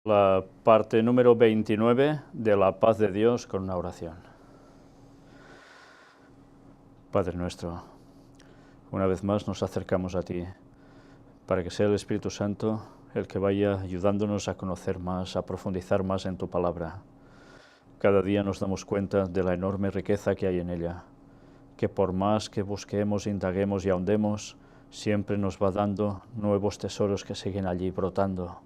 La parte número 29 de la paz de Dios con una oración. Padre nuestro, una vez más nos acercamos a ti, para que sea el Espíritu Santo el que vaya ayudándonos a conocer más, a profundizar más en tu palabra. Cada día nos damos cuenta de la enorme riqueza que hay en ella, que por más que busquemos, indaguemos y ahondemos, siempre nos va dando nuevos tesoros que siguen allí brotando.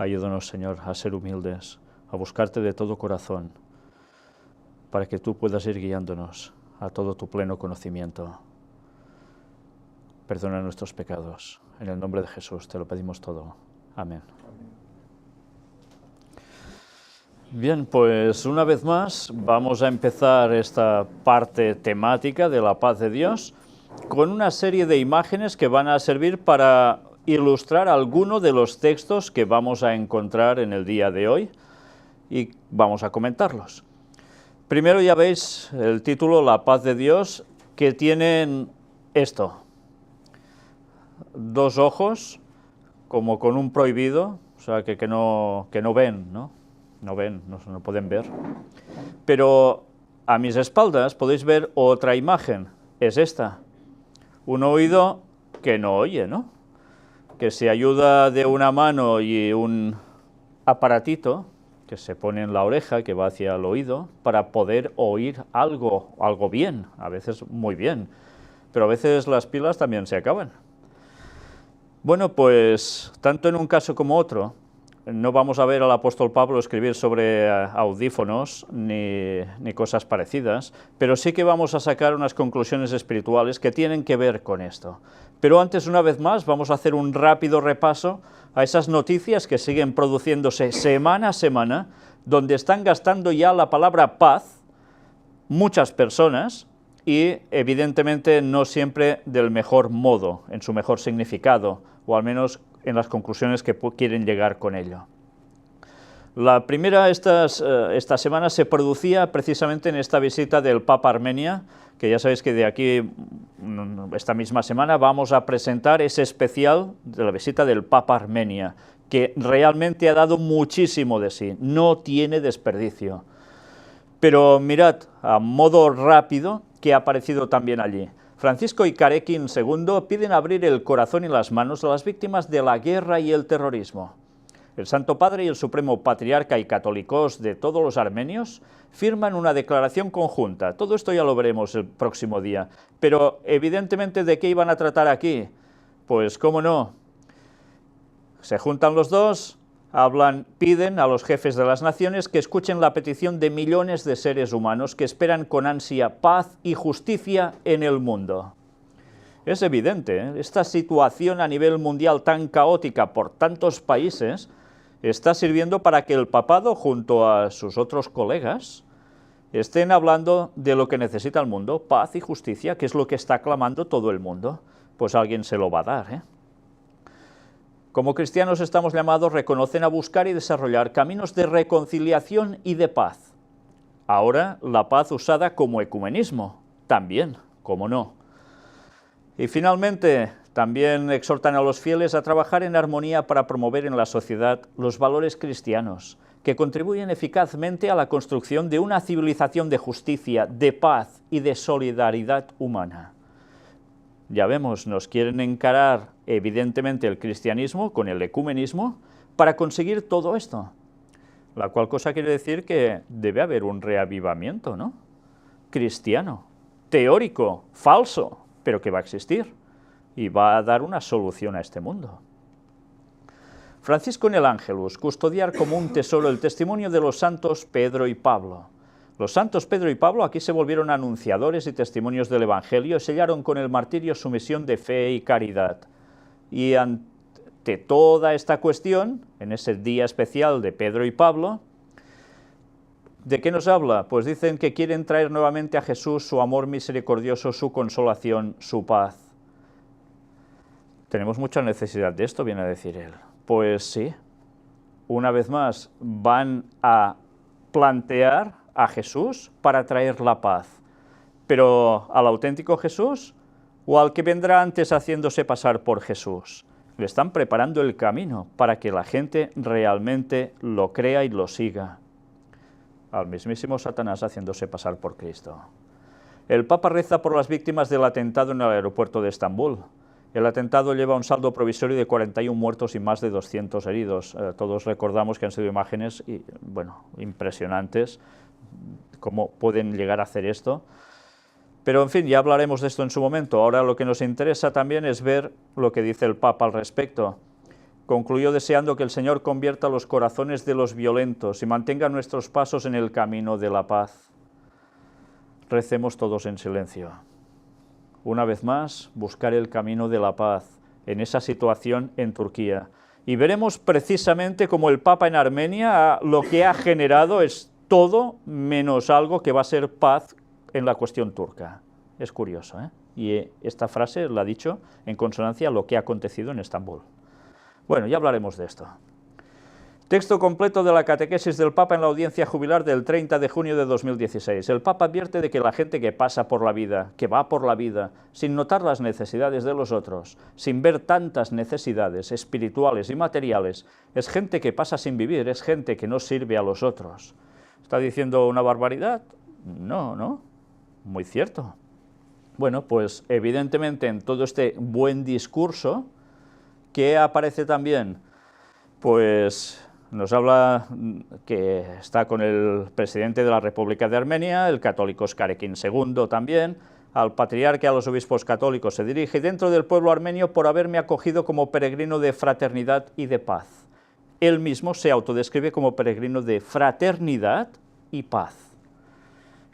Ayúdanos, Señor, a ser humildes, a buscarte de todo corazón, para que tú puedas ir guiándonos a todo tu pleno conocimiento. Perdona nuestros pecados. En el nombre de Jesús te lo pedimos todo. Amén. Bien, pues una vez más vamos a empezar esta parte temática de la paz de Dios con una serie de imágenes que van a servir para ilustrar alguno de los textos que vamos a encontrar en el día de hoy y vamos a comentarlos. Primero ya veis el título, La paz de Dios, que tienen esto: dos ojos, como con un prohibido, o sea, que no ven, ¿no? No ven, no pueden ver. Pero a mis espaldas podéis ver otra imagen, es esta: un oído que no oye, ¿no? Que se ayuda de una mano y un aparatito que se pone en la oreja, que va hacia el oído, para poder oír algo bien, a veces muy bien, pero a veces las pilas también se acaban. Bueno, pues tanto en un caso como otro, no vamos a ver al apóstol Pablo escribir sobre audífonos ni cosas parecidas, pero sí que vamos a sacar unas conclusiones espirituales que tienen que ver con esto. Pero antes, una vez más, vamos a hacer un rápido repaso a esas noticias que siguen produciéndose semana a semana, donde están gastando ya la palabra paz muchas personas y, evidentemente, no siempre del mejor modo, en su mejor significado, o al menos en las conclusiones que quieren llegar con ello. La primera esta semana se producía precisamente en esta visita del Papa a Armenia, que ya sabéis que de aquí, esta misma semana, vamos a presentar ese especial de la visita del Papa a Armenia, que realmente ha dado muchísimo de sí, no tiene desperdicio. Pero mirad, a modo rápido, que ha aparecido también allí. Francisco y Carequín II piden abrir el corazón y las manos a las víctimas de la guerra y el terrorismo. El Santo Padre y el Supremo Patriarca y católicos de todos los armenios firman una declaración conjunta. Todo esto ya lo veremos el próximo día. Pero, evidentemente, ¿de qué iban a tratar aquí? Pues, ¿cómo no? Se juntan los dos, piden a los jefes de las naciones que escuchen la petición de millones de seres humanos que esperan con ansia paz y justicia en el mundo. Es evidente, ¿eh? Esta situación a nivel mundial tan caótica por tantos países está sirviendo para que el papado, junto a sus otros colegas, estén hablando de lo que necesita el mundo, paz y justicia, que es lo que está clamando todo el mundo. Pues alguien se lo va a dar, ¿eh? Como cristianos estamos llamados, reconocen, a buscar y desarrollar caminos de reconciliación y de paz. Ahora, la paz usada como ecumenismo, también, cómo no. Y finalmente, también exhortan a los fieles a trabajar en armonía para promover en la sociedad los valores cristianos, que contribuyen eficazmente a la construcción de una civilización de justicia, de paz y de solidaridad humana. Ya vemos, nos quieren encarar evidentemente el cristianismo con el ecumenismo para conseguir todo esto, la cual cosa quiere decir que debe haber un reavivamiento, ¿no? Cristiano, teórico, falso, pero que va a existir y va a dar una solución a este mundo. Francisco en el Ángelus: custodiar como un tesoro el testimonio de los santos Pedro y Pablo. Los santos Pedro y Pablo aquí se volvieron anunciadores y testimonios del Evangelio y sellaron con el martirio su misión de fe y caridad. Y ante toda esta cuestión, en ese día especial de Pedro y Pablo, ¿de qué nos habla? Pues dicen que quieren traer nuevamente a Jesús su amor misericordioso, su consolación, su paz. Tenemos mucha necesidad de esto, viene a decir él. Pues sí, una vez más, van a plantear a Jesús para traer la paz, pero ¿al auténtico Jesús o al que vendrá antes haciéndose pasar por Jesús? le están preparando el camino para que la gente realmente lo crea y lo siga. Al mismísimo Satanás haciéndose pasar por Cristo. El Papa reza por las víctimas del atentado en el aeropuerto de Estambul. El atentado lleva un saldo provisorio de 41 muertos y más de 200 heridos. Todos recordamos que han sido imágenes impresionantes, cómo pueden llegar a hacer esto. Pero, en fin, ya hablaremos de esto en su momento. Ahora lo que nos interesa también es ver lo que dice el Papa al respecto. Concluyó deseando que el Señor convierta los corazones de los violentos y mantenga nuestros pasos en el camino de la paz. Recemos todos en silencio. Una vez más, buscar el camino de la paz en esa situación en Turquía. Y veremos precisamente cómo el Papa en Armenia lo que ha generado es todo menos algo que va a ser paz en la cuestión turca. Es curioso, ¿eh? Y esta frase la ha dicho en consonancia a lo que ha acontecido en Estambul. Bueno, ya hablaremos de esto. Texto completo de la catequesis del Papa en la audiencia jubilar del 30 de junio de 2016. El Papa advierte de que la gente que pasa por la vida, que va por la vida, sin notar las necesidades de los otros, sin ver tantas necesidades espirituales y materiales, es gente que pasa sin vivir, es gente que no sirve a los otros. ¿Está diciendo una barbaridad? No, no, muy cierto. Bueno, pues evidentemente en todo este buen discurso, ¿qué aparece también? Pues nos habla que está con el presidente de la República de Armenia, el católico Skarekin II también, al patriarca y a los obispos católicos se dirige, dentro del pueblo armenio por haberme acogido como peregrino de fraternidad y de paz. Él mismo se autodescribe como peregrino de fraternidad y paz.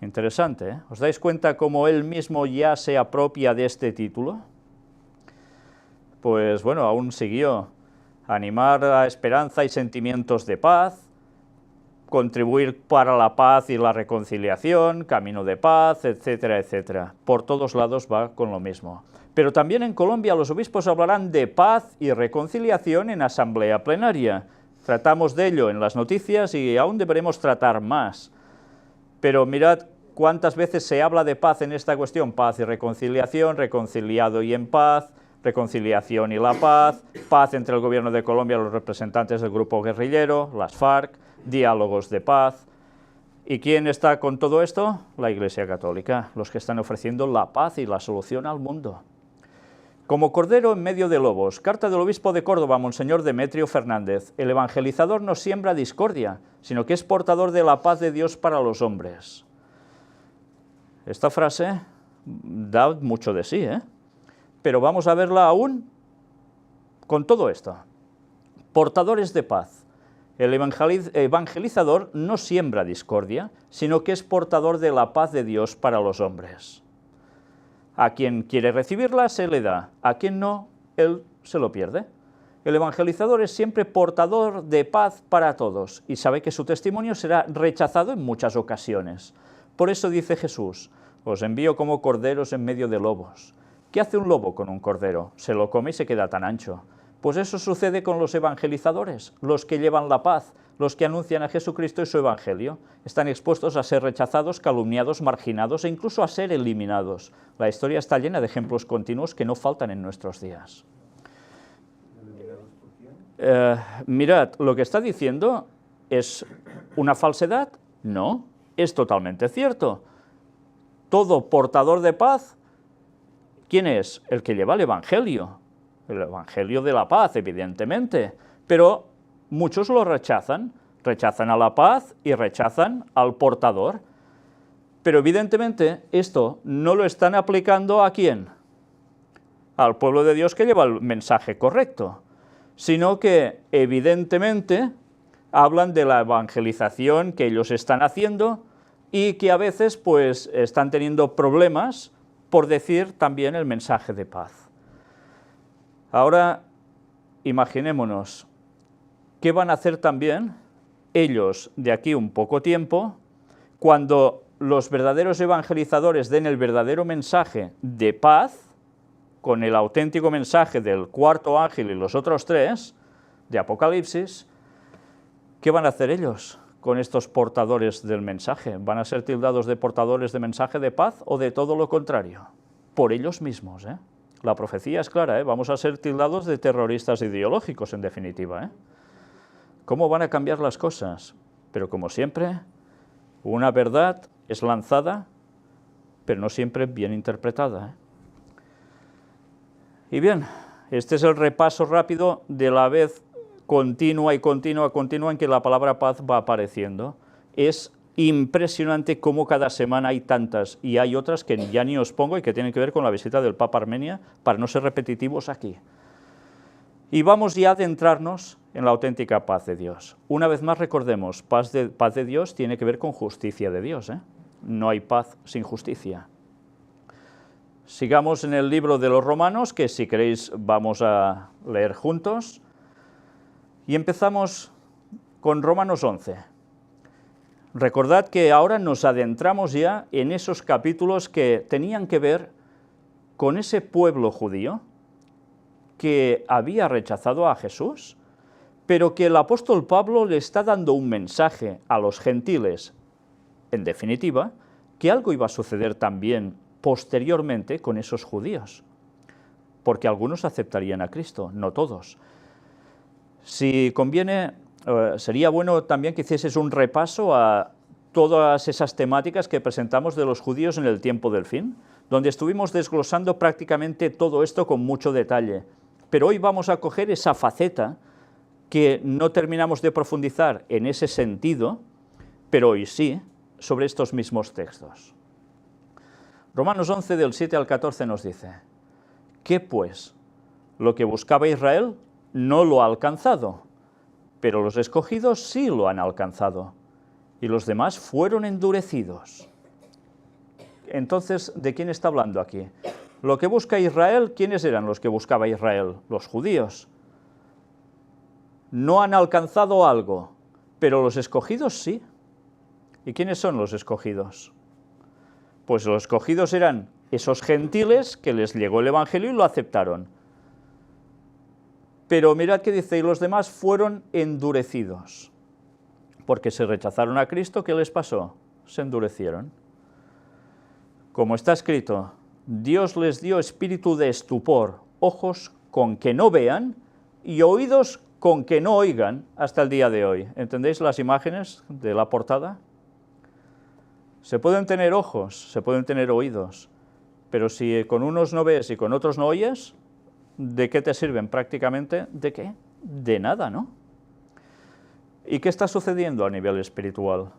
Interesante, ¿eh? ¿Os dais cuenta cómo él mismo ya se apropia de este título? Pues bueno, aún siguió. Animar a esperanza y sentimientos de paz, contribuir para la paz y la reconciliación, camino de paz, etcétera, etcétera. Por todos lados va con lo mismo. Pero también en Colombia los obispos hablarán de paz y reconciliación en asamblea plenaria. Tratamos de ello en las noticias y aún deberemos tratar más. Pero mirad cuántas veces se habla de paz en esta cuestión, paz y reconciliación, reconciliado y en paz, reconciliación y la paz, paz entre el gobierno de Colombia y los representantes del grupo guerrillero, las FARC, diálogos de paz. ¿Y quién está con todo esto? La Iglesia Católica, los que están ofreciendo la paz y la solución al mundo. Como cordero en medio de lobos, carta del obispo de Córdoba, Monseñor Demetrio Fernández, el evangelizador no siembra discordia, sino que es portador de la paz de Dios para los hombres. Esta frase da mucho de sí, ¿eh? Pero vamos a verla aún con todo esto. Portadores de paz. El evangelizador no siembra discordia, sino que es portador de la paz de Dios para los hombres. A quien quiere recibirla se le da, a quien no, él se lo pierde. El evangelizador es siempre portador de paz para todos y sabe que su testimonio será rechazado en muchas ocasiones. Por eso dice Jesús, os envío como corderos en medio de lobos. ¿Qué hace un lobo con un cordero? Se lo come y se queda tan ancho. Pues eso sucede con los evangelizadores, los que llevan la paz, los que anuncian a Jesucristo y su evangelio. Están expuestos a ser rechazados, calumniados, marginados e incluso a ser eliminados. La historia está llena de ejemplos continuos que no faltan en nuestros días. Mirad, lo que está diciendo es una falsedad. No, es totalmente cierto. Todo portador de paz, ¿quién es? El que lleva el evangelio de la paz, evidentemente, pero muchos lo rechazan a la paz y rechazan al portador, pero evidentemente esto no lo están aplicando ¿a quién? Al pueblo de Dios que lleva el mensaje correcto, sino que evidentemente hablan de la evangelización que ellos están haciendo y que a veces pues están teniendo problemas por decir también el mensaje de paz. Ahora imaginémonos, ¿qué van a hacer también ellos de aquí un poco tiempo cuando los verdaderos evangelizadores den el verdadero mensaje de paz, con el auténtico mensaje del cuarto ángel y los otros tres, de Apocalipsis? ¿Qué van a hacer ellos con estos portadores del mensaje? ¿Van a ser tildados de portadores de mensaje de paz o de todo lo contrario? Por ellos mismos, ¿eh? La profecía es clara, vamos a ser tildados de terroristas ideológicos, en definitiva. ¿Cómo van a cambiar las cosas? Pero como siempre, una verdad es lanzada, pero no siempre bien interpretada. Y bien, este es el repaso rápido de la vez continua en que la palabra paz va apareciendo. Es impresionante cómo cada semana hay tantas, y hay otras que ya ni os pongo y que tienen que ver con la visita del Papa a Armenia, para no ser repetitivos aquí. Y vamos ya a adentrarnos en la auténtica paz de Dios. Una vez más recordemos, paz de Dios tiene que ver con justicia de Dios, No hay paz sin justicia. Sigamos en el libro de los Romanos, que si queréis vamos a leer juntos, y empezamos con Romanos 11. Recordad que ahora nos adentramos ya en esos capítulos que tenían que ver con ese pueblo judío que había rechazado a Jesús, pero que el apóstol Pablo le está dando un mensaje a los gentiles, en definitiva, que algo iba a suceder también posteriormente con esos judíos, porque algunos aceptarían a Cristo, no todos. Si conviene, sería bueno también que hicieses un repaso a todas esas temáticas que presentamos de los judíos en el tiempo del fin, donde estuvimos desglosando prácticamente todo esto con mucho detalle. Pero hoy vamos a coger esa faceta que no terminamos de profundizar en ese sentido, pero hoy sí, sobre estos mismos textos. Romanos 11, del 7 al 14 nos dice: ¿qué pues? Lo que buscaba Israel no lo ha alcanzado, pero los escogidos sí lo han alcanzado, y los demás fueron endurecidos. Entonces, ¿de quién está hablando aquí? Lo que busca Israel, ¿quiénes eran los que buscaba Israel? Los judíos. No han alcanzado algo, pero los escogidos sí. ¿Y quiénes son los escogidos? Pues los escogidos eran esos gentiles que les llegó el Evangelio y lo aceptaron. Pero mirad que dice, y los demás fueron endurecidos. Porque se rechazaron a Cristo, ¿qué les pasó? Se endurecieron. Como está escrito, Dios les dio espíritu de estupor, ojos con que no vean y oídos con que no oigan hasta el día de hoy. ¿Entendéis las imágenes de la portada? Se pueden tener ojos, se pueden tener oídos, pero si con unos no ves y con otros no oyes, ¿de qué te sirven prácticamente? ¿De qué? De nada, ¿no? ¿Y qué está sucediendo a nivel espiritual?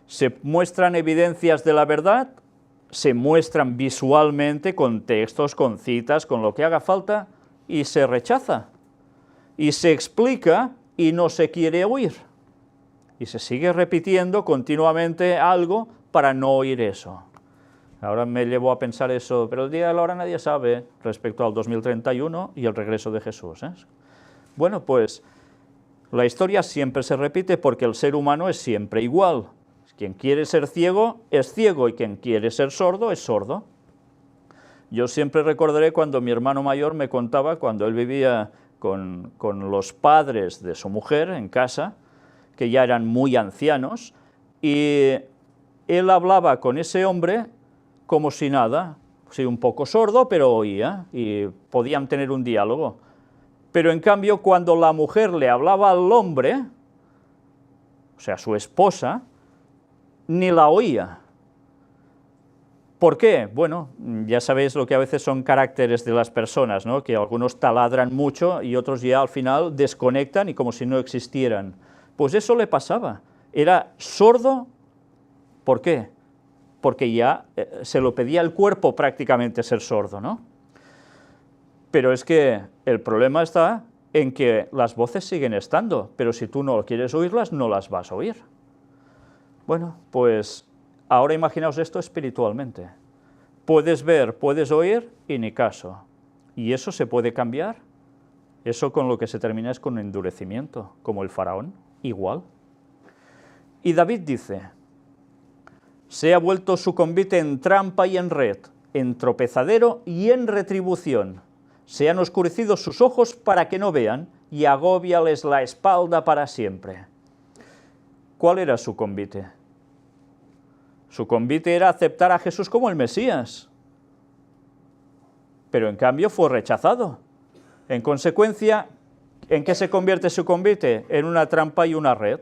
Se muestran evidencias de la verdad, se muestran visualmente con textos, con citas, con lo que haga falta, y se rechaza, y se explica y no se quiere oír. Y se sigue repitiendo continuamente algo para no oír eso. Ahora me llevo a pensar eso, pero el día de la hora nadie sabe respecto al 2031 y el regreso de Jesús. Bueno, pues la historia siempre se repite porque el ser humano es siempre igual. Quien quiere ser ciego es ciego y quien quiere ser sordo es sordo. Yo siempre recordaré cuando mi hermano mayor me contaba, cuando él vivía con los padres de su mujer en casa, que ya eran muy ancianos, y él hablaba con ese hombre como si nada, sí, un poco sordo, pero oía, y podían tener un diálogo. Pero en cambio, cuando la mujer le hablaba al hombre, o sea, su esposa, ni la oía. ¿Por qué? Bueno, ya sabéis lo que a veces son caracteres de las personas, ¿no? Que algunos taladran mucho y otros ya al final desconectan y como si no existieran. Pues eso le pasaba. Era sordo. ¿Por qué? Porque ya se lo pedía el cuerpo prácticamente ser sordo, ¿no? Pero es que el problema está en que las voces siguen estando, pero si tú no quieres oírlas, no las vas a oír. Bueno, pues ahora imaginaos esto espiritualmente. Puedes ver, puedes oír y ni caso. ¿Y eso se puede cambiar? Eso con lo que se termina es con endurecimiento, como el faraón, igual. Y David dice: se ha vuelto su convite en trampa y en red, en tropezadero y en retribución. Se han oscurecido sus ojos para que no vean, y agóbiales la espalda para siempre. ¿Cuál era su convite? Su convite era aceptar a Jesús como el Mesías. pero en cambio fue rechazado. En consecuencia, ¿en qué se convierte su convite? En una trampa y una red,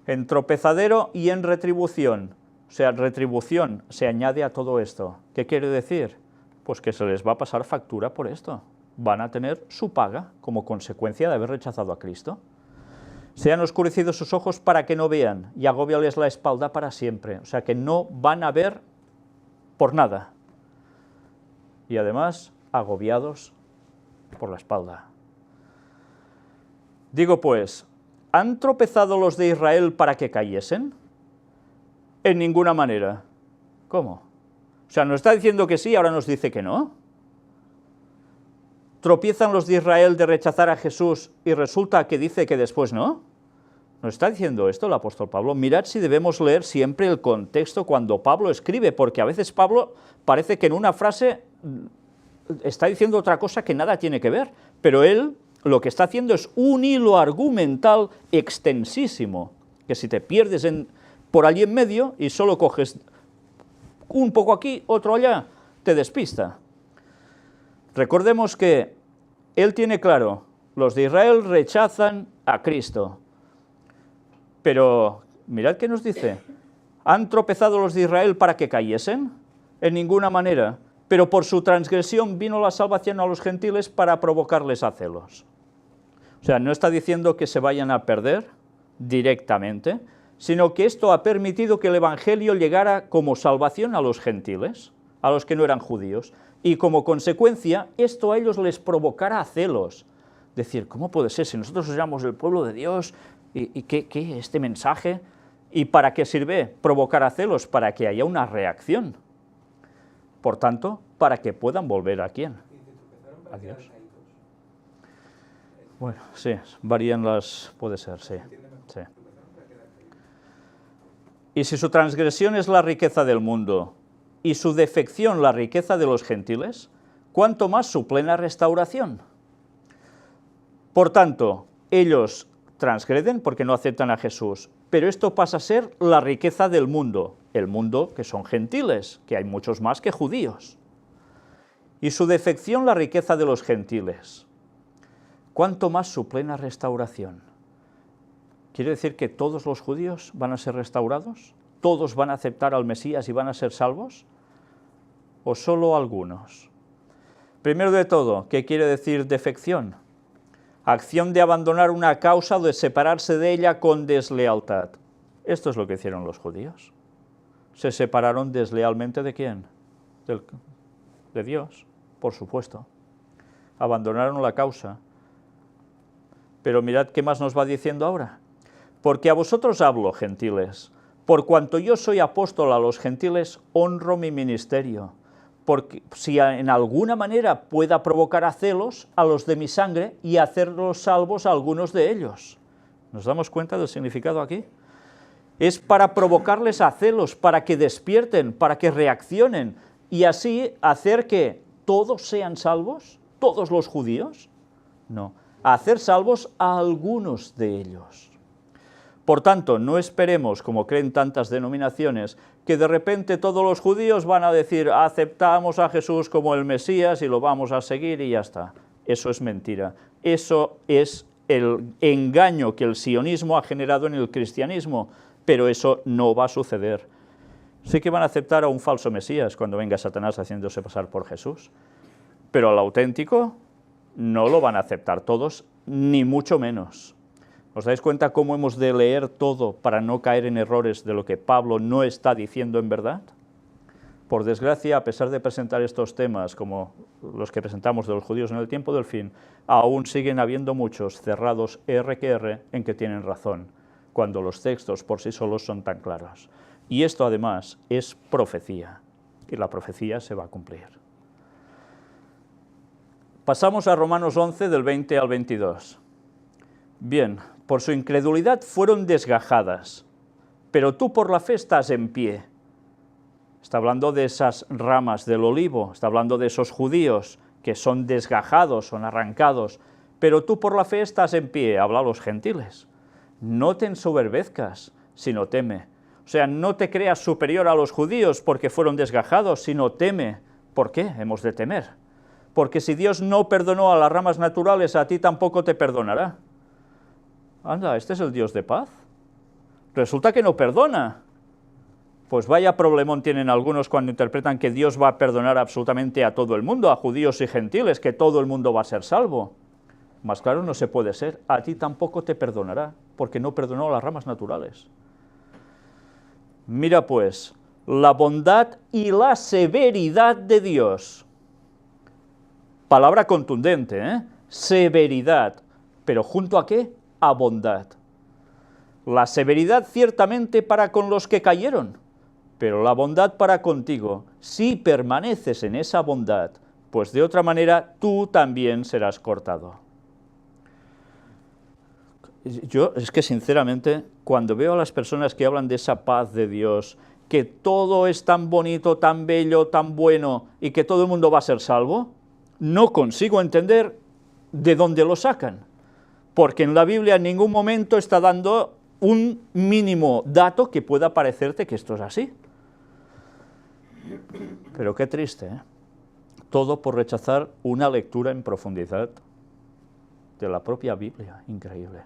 en tropezadero y en retribución. O sea, retribución se añade a todo esto. ¿Qué quiere decir? Pues que se les va a pasar factura por esto. Van a tener su paga como consecuencia de haber rechazado a Cristo. Se han oscurecido sus ojos para que no vean, y agóbiales la espalda para siempre. O sea, que no van a ver por nada. Y además, agobiados por la espalda. Digo pues, ¿han tropezado los de Israel para que cayesen? En ninguna manera. ¿Cómo? O sea, nos está diciendo que sí, ahora nos dice que no. ¿Tropiezan los de Israel de rechazar a Jesús y resulta que dice que después no? ¿Nos está diciendo esto el apóstol Pablo? Mirad si debemos leer siempre el contexto cuando Pablo escribe, porque a veces Pablo parece que en una frase está diciendo otra cosa que nada tiene que ver, pero él lo que está haciendo es un hilo argumental extensísimo, que si te pierdes por allí en medio y solo coges un poco aquí, otro allá, te despista. Recordemos que él tiene claro, los de Israel rechazan a Cristo, pero mirad qué nos dice, ¿han tropezado los de Israel para que cayesen? En ninguna manera, pero por su transgresión vino la salvación a los gentiles para provocarles a celos. O sea, no está diciendo que se vayan a perder directamente, sino que esto ha permitido que el Evangelio llegara como salvación a los gentiles, a los que no eran judíos, y como consecuencia esto a ellos les provocará celos. Decir, ¿cómo puede ser si nosotros somos el pueblo de Dios y qué este mensaje? ¿Y para qué sirve provocar a celos? Para que haya una reacción. Por tanto, para que puedan volver ¿a quién? A Dios. Bueno, sí, varían las... puede ser, sí. Sí. Y si su transgresión es la riqueza del mundo y su defección la riqueza de los gentiles, ¿cuánto más su plena restauración? Por tanto, ellos transgreden porque no aceptan a Jesús, pero esto pasa a ser la riqueza del mundo, el mundo que son gentiles, que hay muchos más que judíos. Y su defección la riqueza de los gentiles. ¿Cuánto más su plena restauración? ¿Quiere decir que todos los judíos van a ser restaurados? ¿Todos van a aceptar al Mesías y van a ser salvos? ¿O solo algunos? Primero de todo, ¿qué quiere decir defección? Acción de abandonar una causa o de separarse de ella con deslealtad. Esto es lo que hicieron los judíos. ¿Se separaron deslealmente de quién? De Dios, por supuesto. Abandonaron la causa. Pero mirad qué más nos va diciendo ahora. Porque a vosotros hablo, gentiles, por cuanto yo soy apóstol a los gentiles, honro mi ministerio, porque si en alguna manera pueda provocar a celos a los de mi sangre y hacerlos salvos a algunos de ellos. ¿Nos damos cuenta del significado aquí? Es para provocarles a celos, para que despierten, para que reaccionen, y así hacer que todos sean salvos, todos los judíos. No, hacer salvos a algunos de ellos. Por tanto, no esperemos, como creen tantas denominaciones, que de repente todos los judíos van a decir aceptamos a Jesús como el Mesías y lo vamos a seguir y ya está. Eso es mentira. Eso es el engaño que el sionismo ha generado en el cristianismo, pero eso no va a suceder. Sí que van a aceptar a un falso Mesías cuando venga Satanás haciéndose pasar por Jesús, pero al auténtico no lo van a aceptar todos, ni mucho menos. ¿Os dais cuenta cómo hemos de leer todo para no caer en errores de lo que Pablo no está diciendo en verdad? Por desgracia, a pesar de presentar estos temas como los que presentamos de los judíos en el tiempo del fin, aún siguen habiendo muchos cerrados R que R en que tienen razón, cuando los textos por sí solos son tan claros. Y esto además es profecía, y la profecía se va a cumplir. Pasamos a Romanos 11, del 20 al 22. Bien, por su incredulidad fueron desgajadas, pero tú por la fe estás en pie. Está hablando de esas ramas del olivo, está hablando de esos judíos que son desgajados, son arrancados, pero tú por la fe estás en pie, habla a los gentiles. No te ensoberbezcas, sino teme. O sea, no te creas superior a los judíos porque fueron desgajados, sino teme, ¿Por qué hemos de temer? Porque si Dios no perdonó a las ramas naturales, a ti tampoco te perdonará. Anda, ¿este es el Dios de paz? Resulta que no perdona. Pues vaya problemón tienen algunos cuando interpretan que Dios va a perdonar absolutamente a todo el mundo, a judíos y gentiles, que todo el mundo va a ser salvo. Más claro no se puede ser. A ti tampoco te perdonará, porque no perdonó a las ramas naturales. Mira pues, la bondad y la severidad de Dios. Palabra contundente, ¿eh? Severidad. ¿Pero junto a qué? A bondad. La severidad ciertamente para con los que cayeron, pero la bondad para contigo, si permaneces en esa bondad, pues de otra manera tú también serás cortado. Yo, es que sinceramente, cuando veo a las personas que hablan de esa paz de Dios, que todo es tan bonito, tan bello, tan bueno, y que todo el mundo va a ser salvo, no consigo entender de dónde lo sacan, porque en la Biblia en ningún momento está dando un mínimo dato que pueda parecerte que esto es así. Pero qué triste, ¿eh? Todo por rechazar una lectura en profundidad de la propia Biblia, increíble.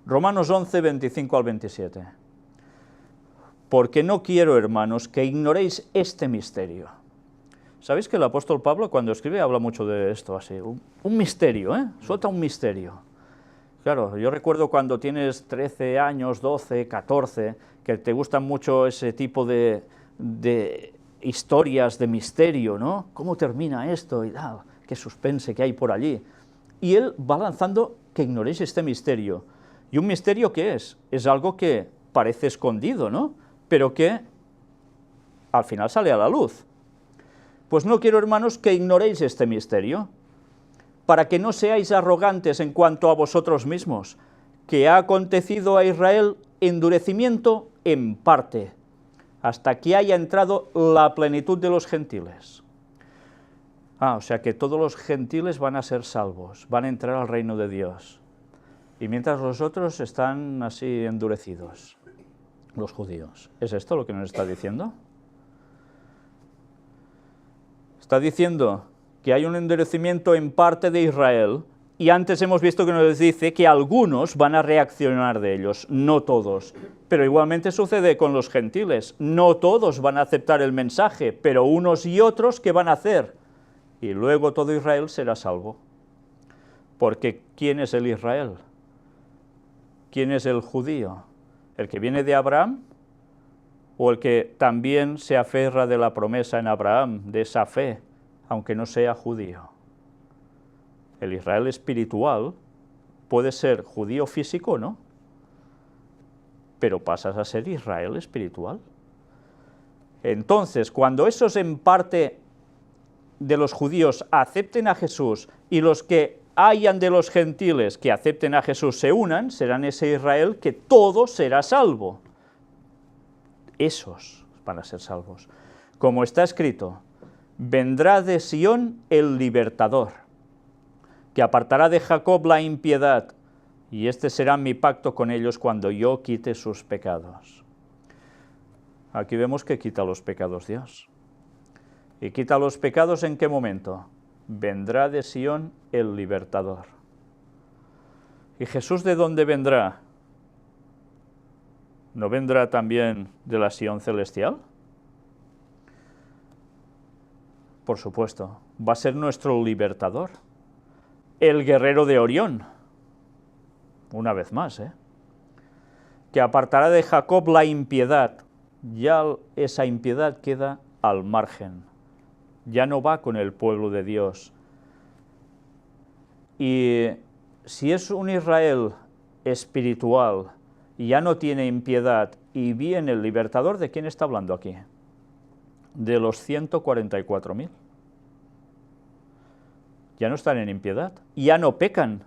Romanos 11, 25 al 27. Porque no quiero, hermanos, que ignoréis este misterio. ¿Sabéis que el apóstol Pablo cuando escribe habla mucho de esto así? Un misterio, ¿eh? Suelta un misterio. Claro, yo recuerdo cuando tienes 13 años, 12, 14, que te gustan mucho ese tipo de historias de misterio, ¿no? ¿Cómo termina esto? Y qué suspense que hay por allí. Y él va lanzando que ignoréis este misterio. ¿Y un misterio qué es? Es algo que parece escondido, ¿no? Pero que al final sale a la luz. Pues no quiero, hermanos, que ignoréis este misterio, para que no seáis arrogantes en cuanto a vosotros mismos, que ha acontecido a Israel endurecimiento en parte, hasta que haya entrado la plenitud de los gentiles. O sea que todos los gentiles van a ser salvos, van a entrar al reino de Dios. Y mientras los otros están así endurecidos, los judíos. ¿Es esto lo que nos está diciendo? Está diciendo que hay un endurecimiento en parte de Israel, y antes hemos visto que nos dice que algunos van a reaccionar de ellos, no todos. Pero igualmente sucede con los gentiles, no todos van a aceptar el mensaje, pero unos y otros, ¿qué van a hacer? Y luego todo Israel será salvo. Porque ¿quién es el Israel? ¿Quién es el judío? ¿El que viene de Abraham? ¿O el que también se aferra de la promesa en Abraham, de esa fe, aunque no sea judío? El Israel espiritual puede ser judío físico, ¿no? Pero pasas a ser Israel espiritual. Entonces, cuando esos en parte de los judíos acepten a Jesús y los que hayan de los gentiles que acepten a Jesús se unan, serán ese Israel que todo será salvo. Esos van a ser salvos. Como está escrito, vendrá de Sión el libertador, que apartará de Jacob la impiedad, y este será mi pacto con ellos cuando yo quite sus pecados. Aquí vemos que quita los pecados Dios. ¿Y quita los pecados en qué momento? Vendrá de Sión el libertador. ¿Y Jesús de dónde vendrá? ¿No vendrá también de la Sión celestial? Por supuesto, va a ser nuestro libertador, el guerrero de Orión, una vez más, que apartará de Jacob la impiedad. Ya esa impiedad queda al margen, ya no va con el pueblo de Dios. Y si es un Israel espiritual y ya no tiene impiedad y viene el libertador, ¿de quién está hablando aquí? De los 144.000. Ya no están en impiedad, ya no pecan,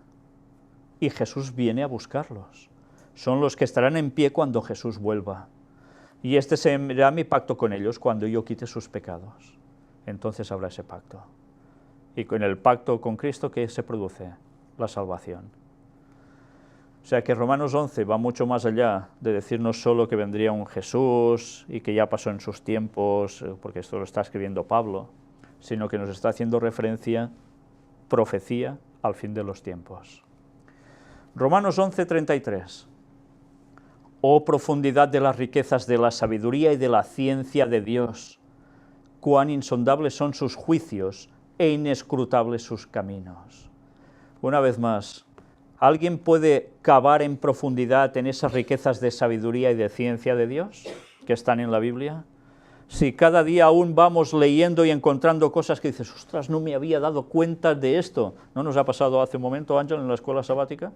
y Jesús viene a buscarlos. Son los que estarán en pie cuando Jesús vuelva. Y este será mi pacto con ellos cuando yo quite sus pecados. Entonces habrá ese pacto. Y con el pacto con Cristo, ¿qué se produce? La salvación. O sea que Romanos 11 va mucho más allá de decirnos solo que vendría un Jesús y que ya pasó en sus tiempos, porque esto lo está escribiendo Pablo, sino que nos está haciendo referencia, profecía, al fin de los tiempos. Romanos 11:33. Oh profundidad de las riquezas de la sabiduría y de la ciencia de Dios, cuán insondables son sus juicios e inescrutables sus caminos. Una vez más, ¿alguien puede cavar en profundidad en esas riquezas de sabiduría y de ciencia de Dios que están en la Biblia? Si cada día aún vamos leyendo y encontrando cosas que dices, ostras, no me había dado cuenta de esto. ¿No nos ha pasado hace un momento, Ángel, en la escuela sabática?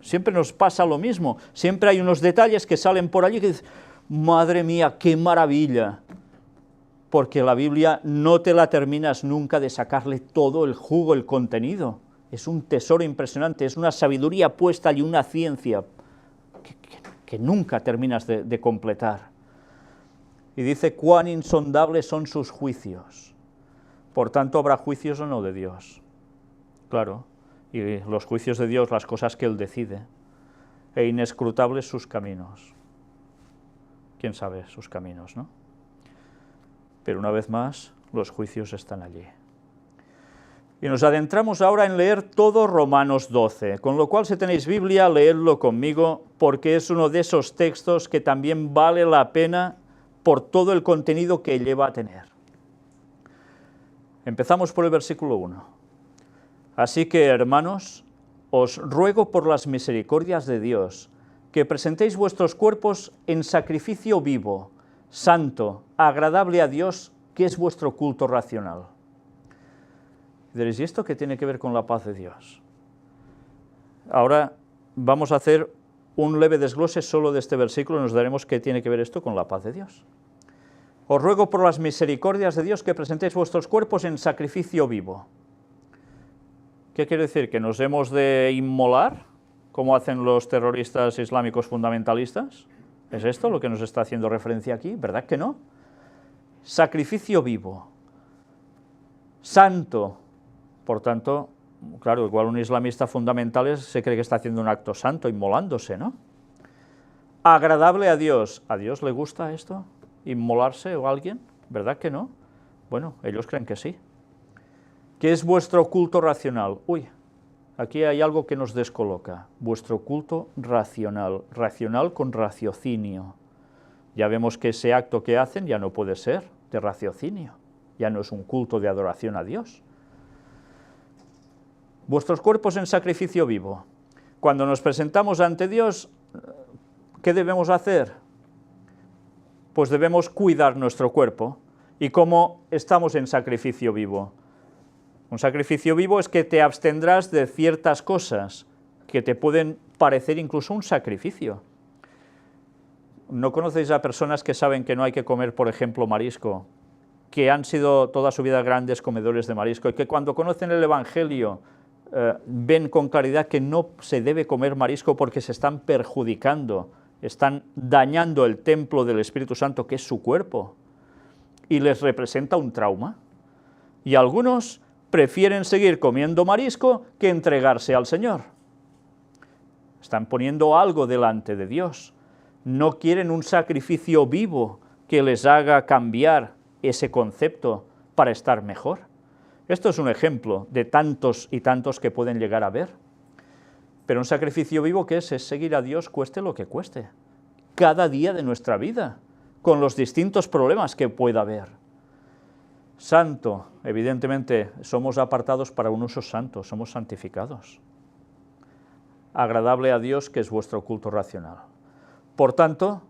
Siempre nos pasa lo mismo, siempre hay unos detalles que salen por allí que dices, madre mía, qué maravilla, porque la Biblia no te la terminas nunca de sacarle todo el jugo, el contenido. Es un tesoro impresionante, es una sabiduría puesta y una ciencia que nunca terminas de completar. Y dice, cuán insondables son sus juicios. Por tanto, ¿habrá juicios o no de Dios? Claro. Y los juicios de Dios, las cosas que Él decide, e inescrutables sus caminos. ¿Quién sabe sus caminos, no? Pero una vez más, los juicios están allí. Y nos adentramos ahora en leer todo Romanos 12, con lo cual si tenéis Biblia, leedlo conmigo, porque es uno de esos textos que también vale la pena por todo el contenido que lleva a tener. Empezamos por el versículo 1. Así que, hermanos, os ruego por las misericordias de Dios, que presentéis vuestros cuerpos en sacrificio vivo, santo, agradable a Dios, que es vuestro culto racional. Diréis, ¿y esto qué tiene que ver con la paz de Dios? Ahora vamos a hacer un leve desglose solo de este versículo y nos daremos qué tiene que ver esto con la paz de Dios. Os ruego por las misericordias de Dios que presentéis vuestros cuerpos en sacrificio vivo. ¿Qué quiere decir? ¿Que nos hemos de inmolar, como hacen los terroristas islámicos fundamentalistas? ¿Es esto lo que nos está haciendo referencia aquí? ¿Verdad que no? Sacrificio vivo, santo. Por tanto, claro, igual un islamista fundamental se cree que está haciendo un acto santo, inmolándose, ¿no? Agradable a Dios. ¿A Dios le gusta esto? ¿Inmolarse o alguien? ¿Verdad que no? Bueno, ellos creen que sí. ¿Qué es vuestro culto racional? Uy, aquí hay algo que nos descoloca. Vuestro culto racional, racional con raciocinio. Ya vemos que ese acto que hacen ya no puede ser de raciocinio, ya no es un culto de adoración a Dios. Vuestros cuerpos en sacrificio vivo. Cuando nos presentamos ante Dios, ¿qué debemos hacer? Pues debemos cuidar nuestro cuerpo. ¿Y cómo estamos en sacrificio vivo? Un sacrificio vivo es que te abstendrás de ciertas cosas que te pueden parecer incluso un sacrificio. ¿No conocéis a personas que saben que no hay que comer, por ejemplo, marisco, que han sido toda su vida grandes comedores de marisco y que cuando conocen el Evangelio ven con claridad que no se debe comer marisco porque se están perjudicando, están dañando el templo del Espíritu Santo, que es su cuerpo, y les representa un trauma? Y algunos prefieren seguir comiendo marisco que entregarse al Señor. Están poniendo algo delante de Dios. No quieren un sacrificio vivo que les haga cambiar ese concepto para estar mejor. Esto es un ejemplo de tantos y tantos que pueden llegar a ver. Pero un sacrificio vivo, ¿qué es? Es seguir a Dios cueste lo que cueste. Cada día de nuestra vida, con los distintos problemas que pueda haber. Santo, evidentemente, somos apartados para un uso santo, somos santificados. Agradable a Dios, que es vuestro culto racional. Por tanto,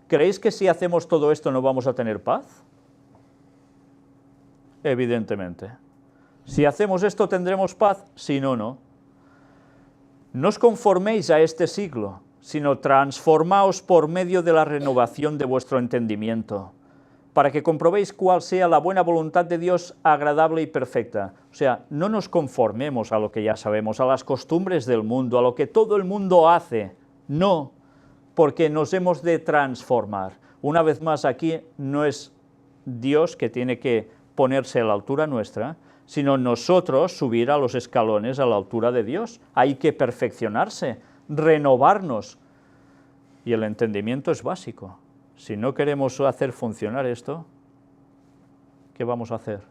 ¿creéis que si hacemos todo esto no vamos a tener paz? Evidentemente. Si hacemos esto, ¿tendremos paz? Si no, no. No os conforméis a este siglo, sino transformaos por medio de la renovación de vuestro entendimiento, para que comprobéis cuál sea la buena voluntad de Dios, agradable y perfecta. O sea, no nos conformemos a lo que ya sabemos, a las costumbres del mundo, a lo que todo el mundo hace. No, porque nos hemos de transformar. Una vez más, aquí no es Dios que tiene que ponerse a la altura nuestra, sino nosotros subir a los escalones a la altura de Dios. Hay que perfeccionarse, renovarnos. Y el entendimiento es básico. Si no queremos hacer funcionar esto, ¿qué vamos a hacer?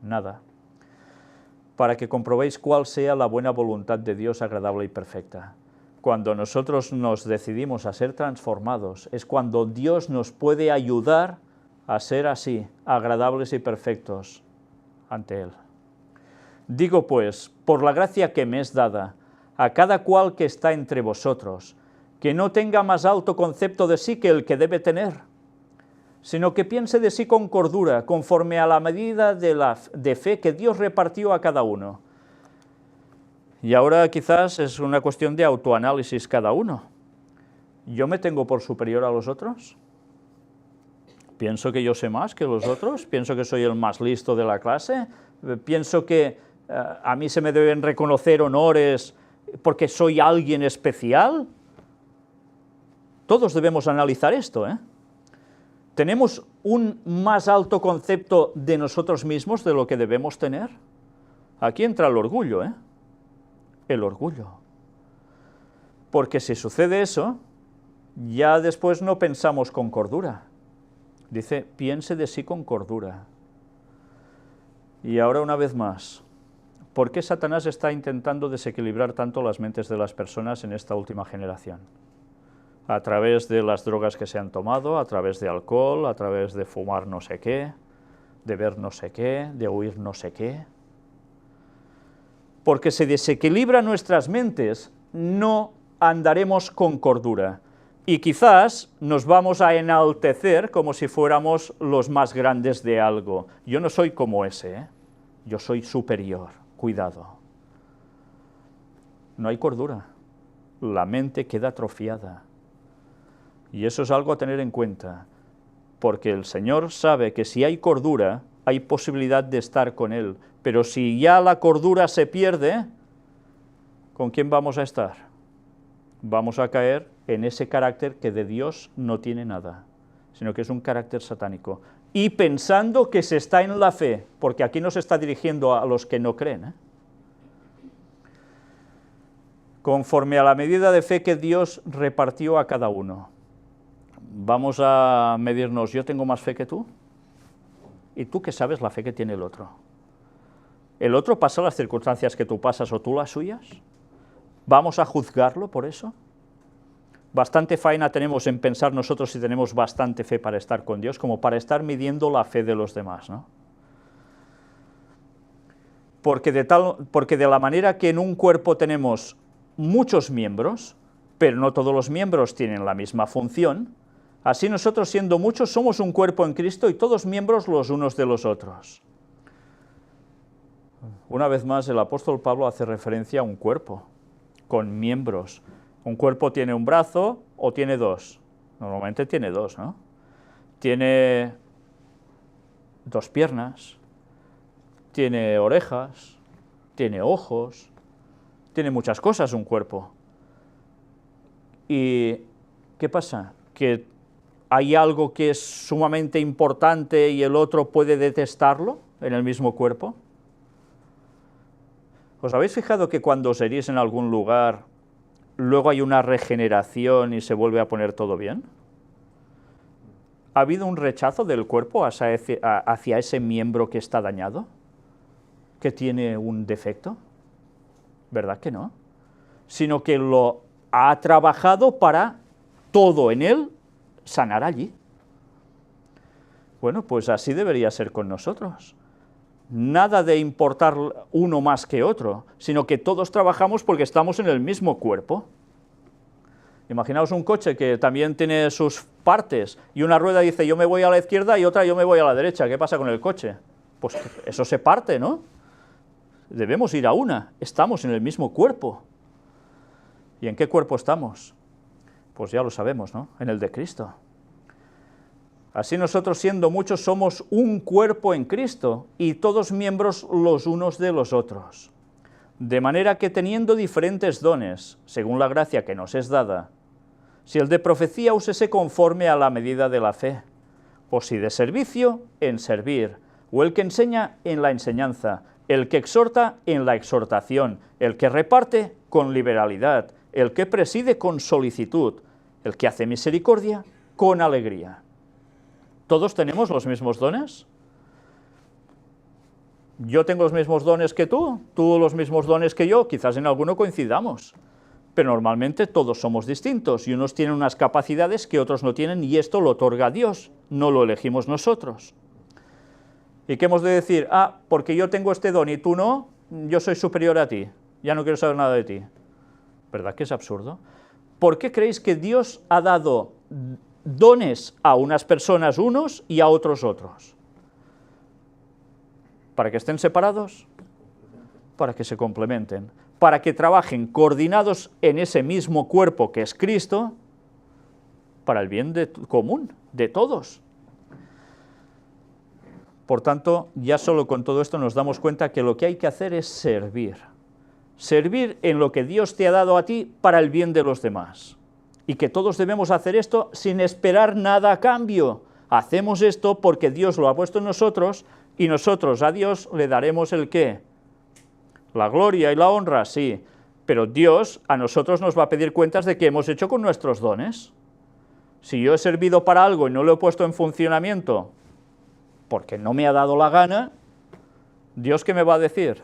Nada. Para que comprobéis cuál sea la buena voluntad de Dios agradable y perfecta. Cuando nosotros nos decidimos a ser transformados, es cuando Dios nos puede ayudar a ser así, agradables y perfectos ante Él. Digo pues, por la gracia que me es dada, a cada cual que está entre vosotros, que no tenga más alto concepto de sí que el que debe tener, sino que piense de sí con cordura, conforme a la medida de fe que Dios repartió a cada uno. Y ahora quizás es una cuestión de autoanálisis cada uno. ¿Yo me tengo por superior a los otros? ¿Pienso que yo sé más que los otros? ¿Pienso que soy el más listo de la clase? ¿Pienso que a mí se me deben reconocer honores porque soy alguien especial? Todos debemos analizar esto, ¿eh? ¿Tenemos un más alto concepto de nosotros mismos de lo que debemos tener? Aquí entra el orgullo, ¿eh? El orgullo. Porque si sucede eso, ya después no pensamos con cordura. Dice, piense de sí con cordura. Y ahora una vez más, ¿por qué Satanás está intentando desequilibrar tanto las mentes de las personas en esta última generación? A través de las drogas que se han tomado, a través de alcohol, a través de fumar no sé qué, de ver no sé qué, de oír no sé qué. Porque se desequilibran nuestras mentes, no andaremos con cordura. Y quizás nos vamos a enaltecer como si fuéramos los más grandes de algo. Yo no soy como ese, ¿eh? Yo soy superior, cuidado. No hay cordura, la mente queda atrofiada. Y eso es algo a tener en cuenta, porque el Señor sabe que si hay cordura, hay posibilidad de estar con Él, pero si ya la cordura se pierde, ¿con quién vamos a estar? Vamos a caer en ese carácter que de Dios no tiene nada, sino que es un carácter satánico. Y pensando que se está en la fe, porque aquí no se está dirigiendo a los que no creen, ¿eh? Conforme a la medida de fe que Dios repartió a cada uno. Vamos a medirnos, ¿yo tengo más fe que tú? ¿Y tú qué sabes la fe que tiene el otro? ¿El otro pasa las circunstancias que tú pasas o tú las suyas? ¿Vamos a juzgarlo por eso? Bastante faena tenemos en pensar nosotros si tenemos bastante fe para estar con Dios, como para estar midiendo la fe de los demás, ¿no? Porque de la manera que en un cuerpo tenemos muchos miembros, pero no todos los miembros tienen la misma función, así nosotros siendo muchos somos un cuerpo en Cristo y todos miembros los unos de los otros. Una vez más el apóstol Pablo hace referencia a un cuerpo, con miembros. Un cuerpo tiene un brazo o tiene dos. Normalmente tiene dos, ¿no? Tiene dos piernas, tiene orejas, tiene ojos, tiene muchas cosas un cuerpo. ¿Y qué pasa? ¿Que hay algo que es sumamente importante y el otro puede detestarlo en el mismo cuerpo? ¿Os habéis fijado que cuando os herís en algún lugar, luego hay una regeneración y se vuelve a poner todo bien? ¿Ha habido un rechazo del cuerpo hacia ese miembro que está dañado? ¿Que tiene un defecto? ¿Verdad que no? Sino que lo ha trabajado para todo en él sanar allí. Bueno, pues así debería ser con nosotros. Nada de importar uno más que otro, sino que todos trabajamos porque estamos en el mismo cuerpo. Imaginaos un coche que también tiene sus partes, y una rueda dice yo me voy a la izquierda y otra yo me voy a la derecha. ¿Qué pasa con el coche? Pues eso se parte, ¿no? Debemos ir a una, estamos en el mismo cuerpo. ¿Y en qué cuerpo estamos? Pues ya lo sabemos, ¿no? En el de Cristo. Así nosotros, siendo muchos, somos un cuerpo en Cristo, y todos miembros los unos de los otros. De manera que teniendo diferentes dones, según la gracia que nos es dada, si el de profecía úsese conforme a la medida de la fe, o si de servicio, en servir, o el que enseña en la enseñanza, el que exhorta en la exhortación, el que reparte con liberalidad, el que preside con solicitud, el que hace misericordia con alegría. ¿Todos tenemos los mismos dones? Yo tengo los mismos dones que tú los mismos dones que yo, quizás en alguno coincidamos, pero normalmente todos somos distintos y unos tienen unas capacidades que otros no tienen y esto lo otorga Dios, no lo elegimos nosotros. ¿Y qué hemos de decir? Ah, porque yo tengo este don y tú no, yo soy superior a ti, ya no quiero saber nada de ti. ¿Verdad que es absurdo? ¿Por qué creéis que Dios ha dado dones a unas personas unos y a otros otros? ¿Para que estén separados? Para que se complementen, para que trabajen coordinados en ese mismo cuerpo que es Cristo, para el bien común, de todos. Por tanto, ya solo con todo esto nos damos cuenta que lo que hay que hacer es servir. Servir en lo que Dios te ha dado a ti para el bien de los demás. Y que todos debemos hacer esto sin esperar nada a cambio. Hacemos esto porque Dios lo ha puesto en nosotros y nosotros a Dios le daremos ¿el qué? La gloria y la honra, sí, pero Dios a nosotros nos va a pedir cuentas de qué hemos hecho con nuestros dones. Si yo he servido para algo y no lo he puesto en funcionamiento porque no me ha dado la gana, ¿Dios qué me va a decir?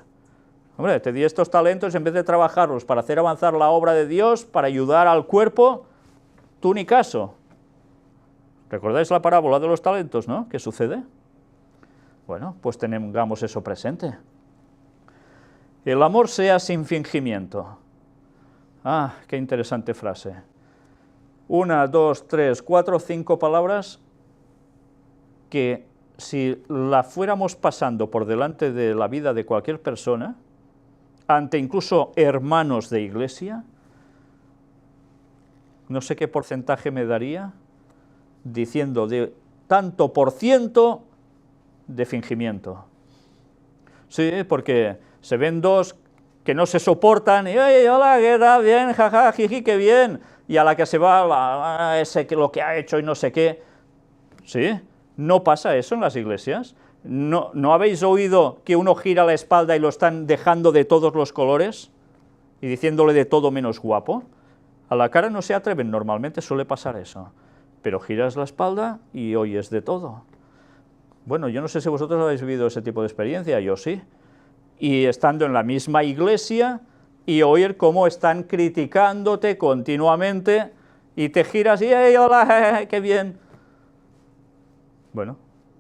Hombre, te di estos talentos, en vez de trabajarlos para hacer avanzar la obra de Dios, para ayudar al cuerpo, tú ni caso. ¿Recordáis la parábola de los talentos, no? ¿Qué sucede? Bueno, pues tengamos eso presente. El amor sea sin fingimiento. Ah, qué interesante frase. 1, 2, 3, 4, 5 palabras que si la fuéramos pasando por delante de la vida de cualquier persona, ante incluso hermanos de iglesia, no sé qué porcentaje me daría, diciendo de tanto por ciento de fingimiento. Sí, porque se ven dos que no se soportan, y ¡ay, hola, qué tal, bien, jaja, jiji, qué bien! Y a la que se va, ese que lo que ha hecho y no sé qué. Sí, no pasa eso en las iglesias. ¿No habéis oído que uno gira la espalda y lo están dejando de todos los colores y diciéndole de todo menos guapo? A la cara no se atreven, normalmente suele pasar eso, pero giras la espalda y oyes de todo. Bueno, yo no sé si vosotros habéis vivido ese tipo de experiencia, yo sí, y estando en la misma iglesia y oír cómo están criticándote continuamente y te giras y ¡hey, hola, qué bien! Bueno,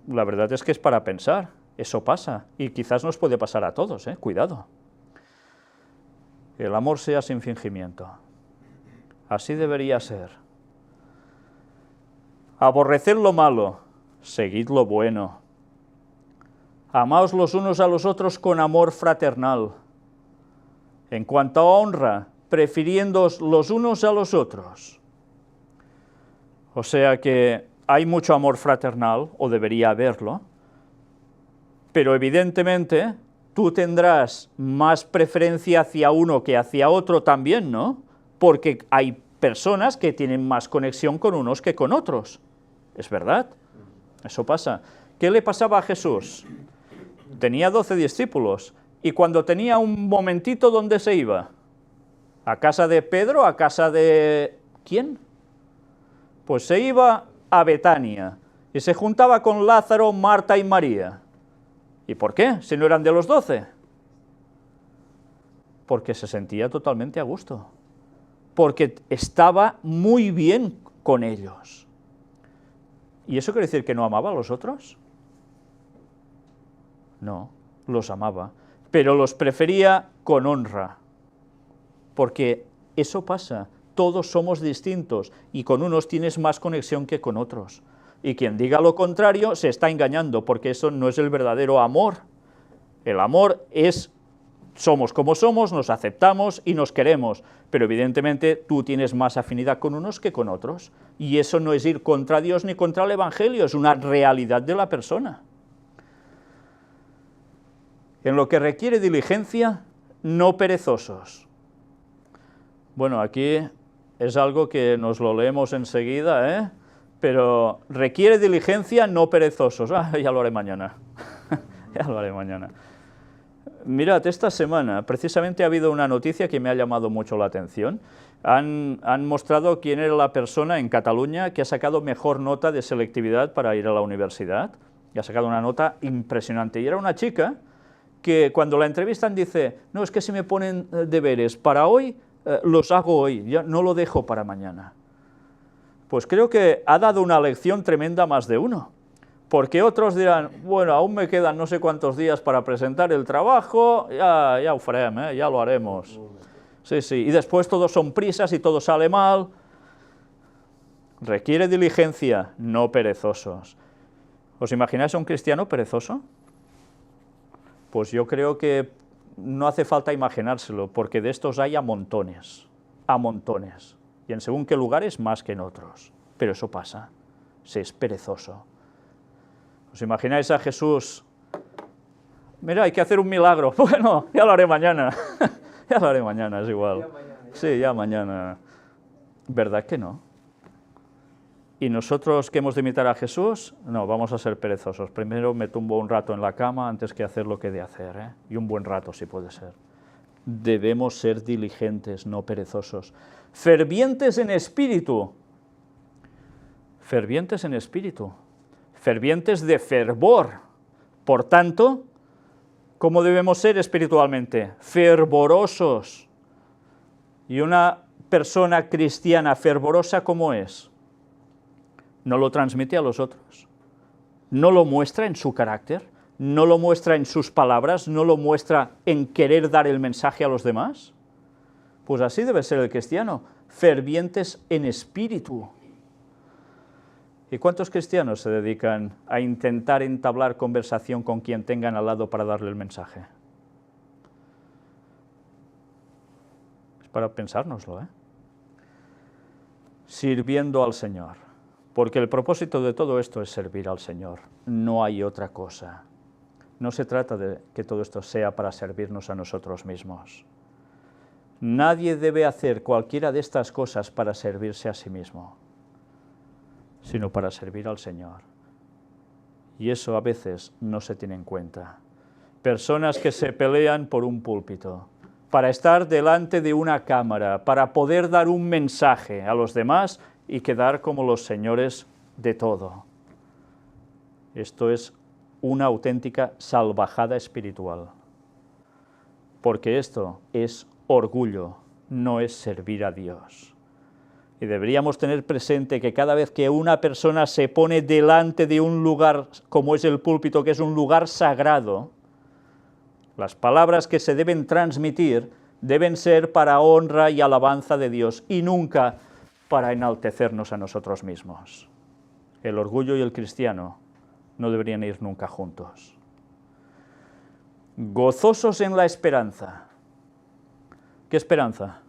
la verdad es que es para pensar, eso pasa, y quizás nos puede pasar a todos, cuidado. El amor sea sin fingimiento, así debería ser. Aborreced lo malo, seguid lo bueno. Amaos los unos a los otros con amor fraternal. En cuanto a honra, prefiriéndoos los unos a los otros. O sea que hay mucho amor fraternal, o debería haberlo, pero evidentemente tú tendrás más preferencia hacia uno que hacia otro también, ¿no? Porque hay personas que tienen más conexión con unos que con otros. ¿Es verdad? Eso pasa. ¿Qué le pasaba a Jesús? Tenía 12 discípulos, y cuando tenía un momentito, ¿dónde se iba? ¿A casa de Pedro? ¿A casa de quién? Pues se iba a Betania, y se juntaba con Lázaro, Marta y María. ¿Y por qué? Si no eran de los 12. Porque se sentía totalmente a gusto, porque estaba muy bien con ellos. ¿Y eso quiere decir que no amaba a los otros? No, los amaba, pero los prefería con honra, porque eso pasa, todos somos distintos, y con unos tienes más conexión que con otros, y quien diga lo contrario se está engañando, porque eso no es el verdadero amor. El amor es, somos como somos, nos aceptamos y nos queremos, pero evidentemente tú tienes más afinidad con unos que con otros, y eso no es ir contra Dios ni contra el Evangelio, es una realidad de la persona. En lo que requiere diligencia, no perezosos. Bueno, aquí es algo que nos lo leemos enseguida, pero requiere diligencia, no perezosos. Ah, ya lo haré mañana, ya lo haré mañana. Mirad, esta semana precisamente ha habido una noticia que me ha llamado mucho la atención. Han mostrado quién era la persona en Cataluña que ha sacado mejor nota de selectividad para ir a la universidad, y ha sacado una nota impresionante. Y era una chica que cuando la entrevistan dice, no, es que si me ponen deberes para hoy, los hago hoy, ya no lo dejo para mañana. Pues creo que ha dado una lección tremenda a más de uno. Porque otros dirán, bueno, aún me quedan no sé cuántos días para presentar el trabajo, ya ho farem, ya lo haremos. Sí, sí, y después todos son prisas y todo sale mal. Requiere diligencia, no perezosos. ¿Os imagináis a un cristiano perezoso? Pues yo creo que no hace falta imaginárselo, porque de estos hay a montones, y en según qué lugares más que en otros. Pero eso pasa, se es perezoso. ¿Os imagináis a Jesús? Mira, hay que hacer un milagro. Bueno, ya lo haré mañana. Ya lo haré mañana, es igual. Sí, ya mañana. ¿Verdad que no? ¿Y nosotros que hemos de imitar a Jesús? No, vamos a ser perezosos. Primero me tumbo un rato en la cama antes que hacer lo que he de hacer, ¿eh? Y un buen rato, si puede ser. Debemos ser diligentes, no perezosos. Fervientes en espíritu. Fervientes en espíritu. Fervientes de fervor. Por tanto, ¿cómo debemos ser espiritualmente? Fervorosos. Y una persona cristiana fervorosa, ¿cómo es? No lo transmite a los otros. No lo muestra en su carácter, no lo muestra en sus palabras, no lo muestra en querer dar el mensaje a los demás. Pues así debe ser el cristiano, fervientes en espíritu. ¿Y cuántos cristianos se dedican a intentar entablar conversación con quien tengan al lado para darle el mensaje? Es para pensárnoslo, ¿eh? Sirviendo al Señor, porque el propósito de todo esto es servir al Señor, no hay otra cosa. No se trata de que todo esto sea para servirnos a nosotros mismos. Nadie debe hacer cualquiera de estas cosas para servirse a sí mismo, sino para servir al Señor. Y eso a veces no se tiene en cuenta. Personas que se pelean por un púlpito, para estar delante de una cámara, para poder dar un mensaje a los demás y quedar como los señores de todo. Esto es una auténtica salvajada espiritual, porque esto es orgullo, no es servir a Dios. Y deberíamos tener presente que cada vez que una persona se pone delante de un lugar como es el púlpito, que es un lugar sagrado, las palabras que se deben transmitir deben ser para honra y alabanza de Dios y nunca para enaltecernos a nosotros mismos. El orgullo y el cristiano no deberían ir nunca juntos. Gozosos en la esperanza. ¿Qué esperanza?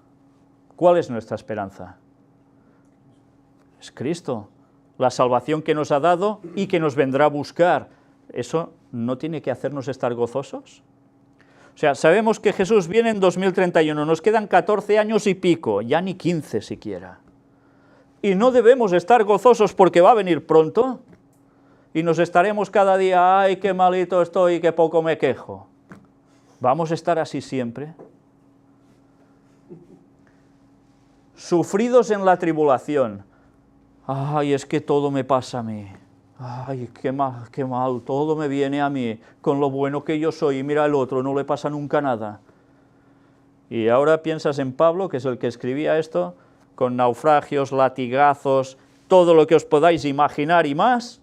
¿Cuál es nuestra esperanza? Es Cristo, la salvación que nos ha dado y que nos vendrá a buscar. ¿Eso no tiene que hacernos estar gozosos? O sea, sabemos que Jesús viene en 2031, nos quedan 14 años y pico, ya ni 15 siquiera. Y no debemos estar gozosos porque va a venir pronto y nos estaremos cada día, ay, qué malito estoy, qué poco me quejo. ¿Vamos a estar así siempre? Sufridos en la tribulación. Ay, es que todo me pasa a mí. Ay, qué mal, todo me viene a mí, con lo bueno que yo soy, y mira el otro, no le pasa nunca nada. Y ahora piensas en Pablo, que es el que escribía esto, con naufragios, latigazos, todo lo que os podáis imaginar y más,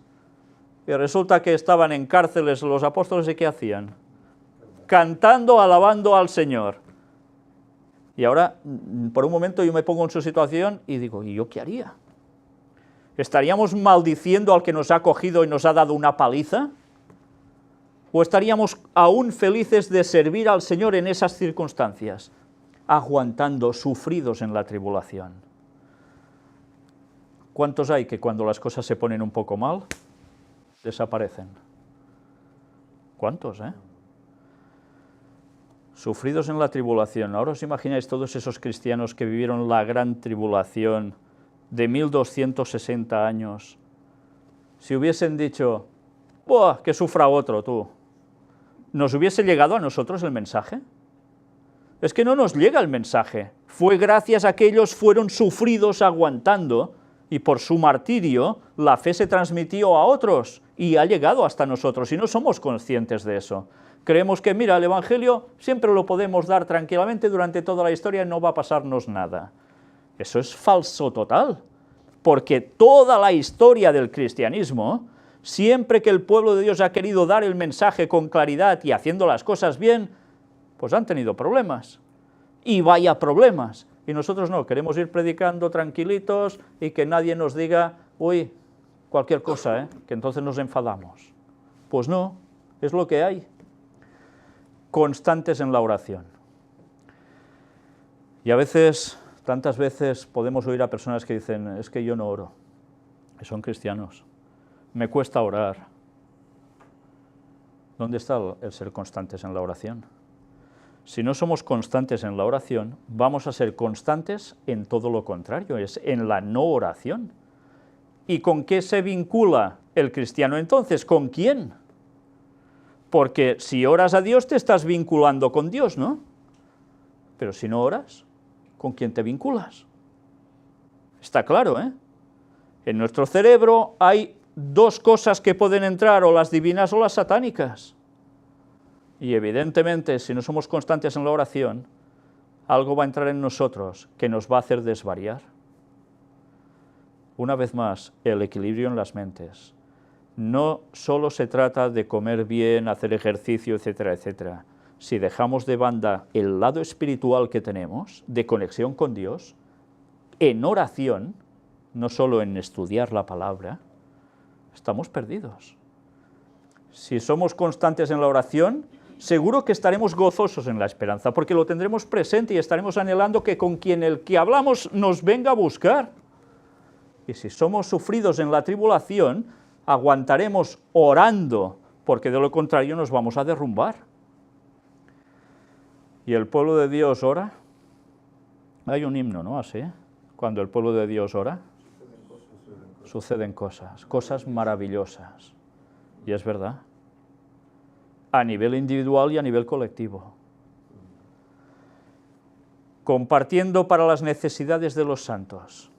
y resulta que estaban en cárceles los apóstoles, ¿y qué hacían? Cantando, alabando al Señor. Y ahora, por un momento yo me pongo en su situación y digo, ¿y yo qué haría? ¿Estaríamos maldiciendo al que nos ha cogido y nos ha dado una paliza? ¿O estaríamos aún felices de servir al Señor en esas circunstancias, aguantando, sufridos en la tribulación? ¿Cuántos hay que cuando las cosas se ponen un poco mal, desaparecen? ¿Cuántos, Sufridos en la tribulación. Ahora os imagináis todos esos cristianos que vivieron la gran tribulación de 1260 años, si hubiesen dicho, ¡buah, que sufra otro tú! ¿nos hubiese llegado a nosotros el mensaje? Es que no nos llega el mensaje. Fue gracias a que ellos fueron sufridos aguantando, y por su martirio la fe se transmitió a otros y ha llegado hasta nosotros, y no somos conscientes de eso. Creemos que, mira, el Evangelio siempre lo podemos dar tranquilamente durante toda la historia y no va a pasarnos nada. Eso es falso total, porque toda la historia del cristianismo, siempre que el pueblo de Dios ha querido dar el mensaje con claridad y haciendo las cosas bien, pues han tenido problemas, y vaya problemas. Y nosotros no, queremos ir predicando tranquilitos y que nadie nos diga, uy, cualquier cosa, que entonces nos enfadamos. Pues no, es lo que hay. Constantes en la oración. Y a veces, tantas veces, podemos oír a personas que dicen, es que yo no oro, que son cristianos, me cuesta orar. ¿Dónde está el ser constantes en la oración? Si no somos constantes en la oración, vamos a ser constantes en todo lo contrario, es en la no oración. ¿Y con qué se vincula el cristiano entonces? ¿Con quién? Porque si oras a Dios te estás vinculando con Dios, ¿no? Pero si no oras, ¿con quién te vinculas? Está claro, ¿eh? En nuestro cerebro hay dos cosas que pueden entrar, o las divinas o las satánicas. Y evidentemente, si no somos constantes en la oración, algo va a entrar en nosotros que nos va a hacer desvariar. Una vez más, el equilibrio en las mentes. No solo se trata de comer bien, hacer ejercicio, etcétera, etcétera. Si dejamos de banda el lado espiritual que tenemos, de conexión con Dios, en oración, no solo en estudiar la palabra, estamos perdidos. Si somos constantes en la oración, seguro que estaremos gozosos en la esperanza, porque lo tendremos presente y estaremos anhelando que con quien el que hablamos nos venga a buscar. Y si somos sufridos en la tribulación, aguantaremos orando, porque de lo contrario nos vamos a derrumbar. ¿Y el pueblo de Dios ora? Hay un himno, ¿no? Así, cuando el pueblo de Dios ora, suceden cosas maravillosas. Y es verdad. A nivel individual y a nivel colectivo. Compartiendo para las necesidades de los santos.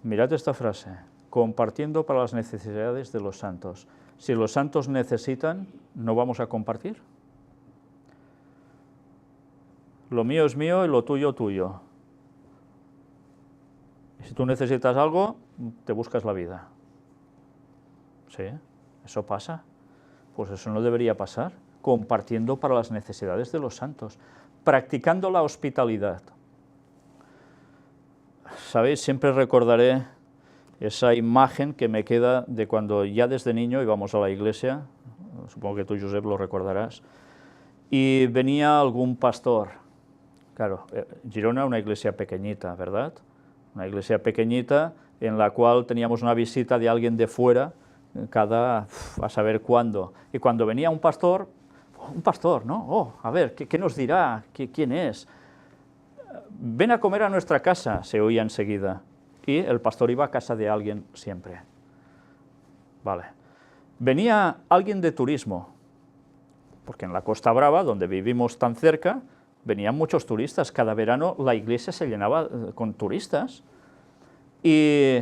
Mirad esta frase, compartiendo para las necesidades de los santos. Si los santos necesitan, ¿no vamos a compartir? Lo mío es mío y lo tuyo, tuyo. Y si tú necesitas algo, te buscas la vida. ¿Sí? ¿Eso pasa? Pues eso no debería pasar, compartiendo para las necesidades de los santos, practicando la hospitalidad. ¿Sabéis? Siempre recordaré esa imagen que me queda de cuando ya desde niño íbamos a la iglesia, supongo que tú, Josep, lo recordarás, y venía algún pastor. Claro, Girona, una iglesia pequeñita, ¿verdad? Una iglesia pequeñita en la cual teníamos una visita de alguien de fuera, a saber cuándo. Y cuando venía un pastor, ¿no? Oh, a ver, ¿qué nos dirá? ¿Quién es? Ven a comer a nuestra casa, se oía enseguida. Y el pastor iba a casa de alguien siempre. Vale. Venía alguien de turismo, porque en la Costa Brava, donde vivimos tan cerca, venían muchos turistas. Cada verano la iglesia se llenaba con turistas. Y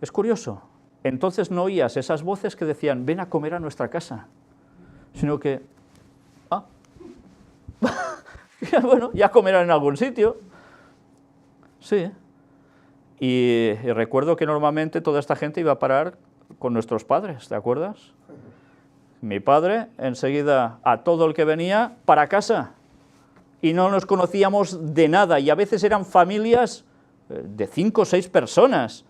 es curioso. Entonces no oías esas voces que decían, ven a comer a nuestra casa, sino que, bueno, ya comerán en algún sitio. Sí. Y recuerdo que normalmente toda esta gente iba a parar con nuestros padres, ¿te acuerdas? Mi padre, enseguida, a todo el que venía, para casa. Y no nos conocíamos de nada, y a veces eran familias de 5 o 6 personas.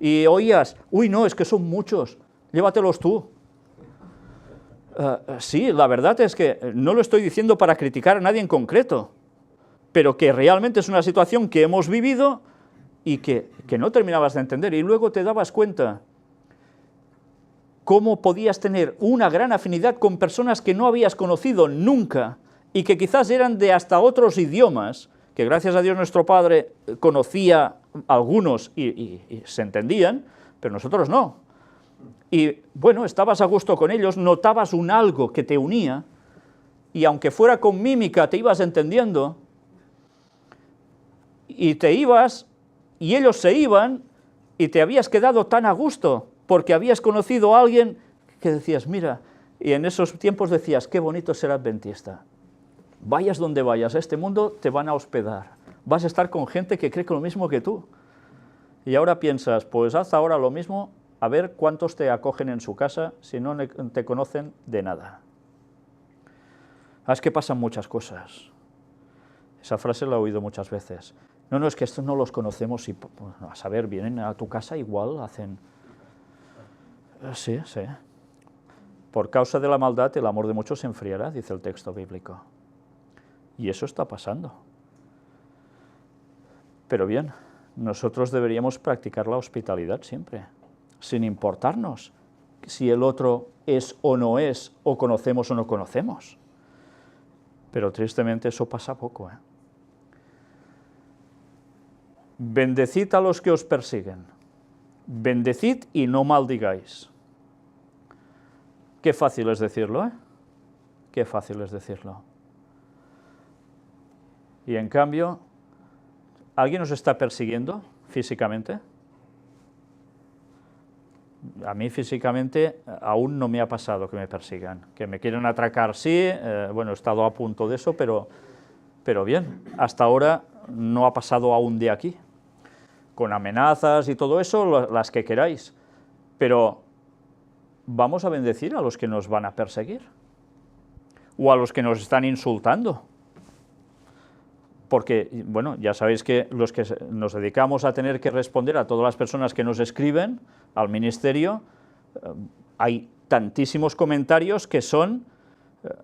Y oías, uy, no, es que son muchos, llévatelos tú. Sí, la verdad es que no lo estoy diciendo para criticar a nadie en concreto, pero que realmente es una situación que hemos vivido y que no terminabas de entender. Y luego te dabas cuenta cómo podías tener una gran afinidad con personas que no habías conocido nunca y que quizás eran de hasta otros idiomas, que gracias a Dios nuestro padre conocía algunos y se entendían, pero nosotros no. y bueno, estabas a gusto con ellos, notabas un algo que te unía, y aunque fuera con mímica te ibas entendiendo, y te ibas, y ellos se iban, y te habías quedado tan a gusto, porque habías conocido a alguien que decías, mira, y en esos tiempos decías, qué bonito ser adventista. Vayas donde vayas, a este mundo te van a hospedar, vas a estar con gente que cree lo mismo que tú. Y ahora piensas, pues haz ahora lo mismo, a ver cuántos te acogen en su casa si no te conocen de nada. Es que pasan muchas cosas. Esa frase la he oído muchas veces. No, es que estos no los conocemos y, a saber, vienen a tu casa igual, hacen... Sí. Por causa de la maldad, el amor de muchos se enfriará, dice el texto bíblico. Y eso está pasando. Pero bien, nosotros deberíamos practicar la hospitalidad siempre, sin importarnos si el otro es o no es, o conocemos o no conocemos. Pero tristemente eso pasa poco, ¿eh? Bendecid a los que os persiguen. Bendecid y no maldigáis. Qué fácil es decirlo, ¿eh? Qué fácil es decirlo. Y en cambio, ¿alguien nos está persiguiendo físicamente? A mí físicamente aún no me ha pasado que me persigan. Que me quieren atracar, sí, bueno, he estado a punto de eso, pero bien, hasta ahora no ha pasado aún de aquí. Con amenazas y todo eso, las que queráis. Pero ¿vamos a bendecir a los que nos van a perseguir? ¿O a los que nos están insultando? Porque, bueno, ya sabéis que los que nos dedicamos a tener que responder a todas las personas que nos escriben al ministerio, hay tantísimos comentarios que son,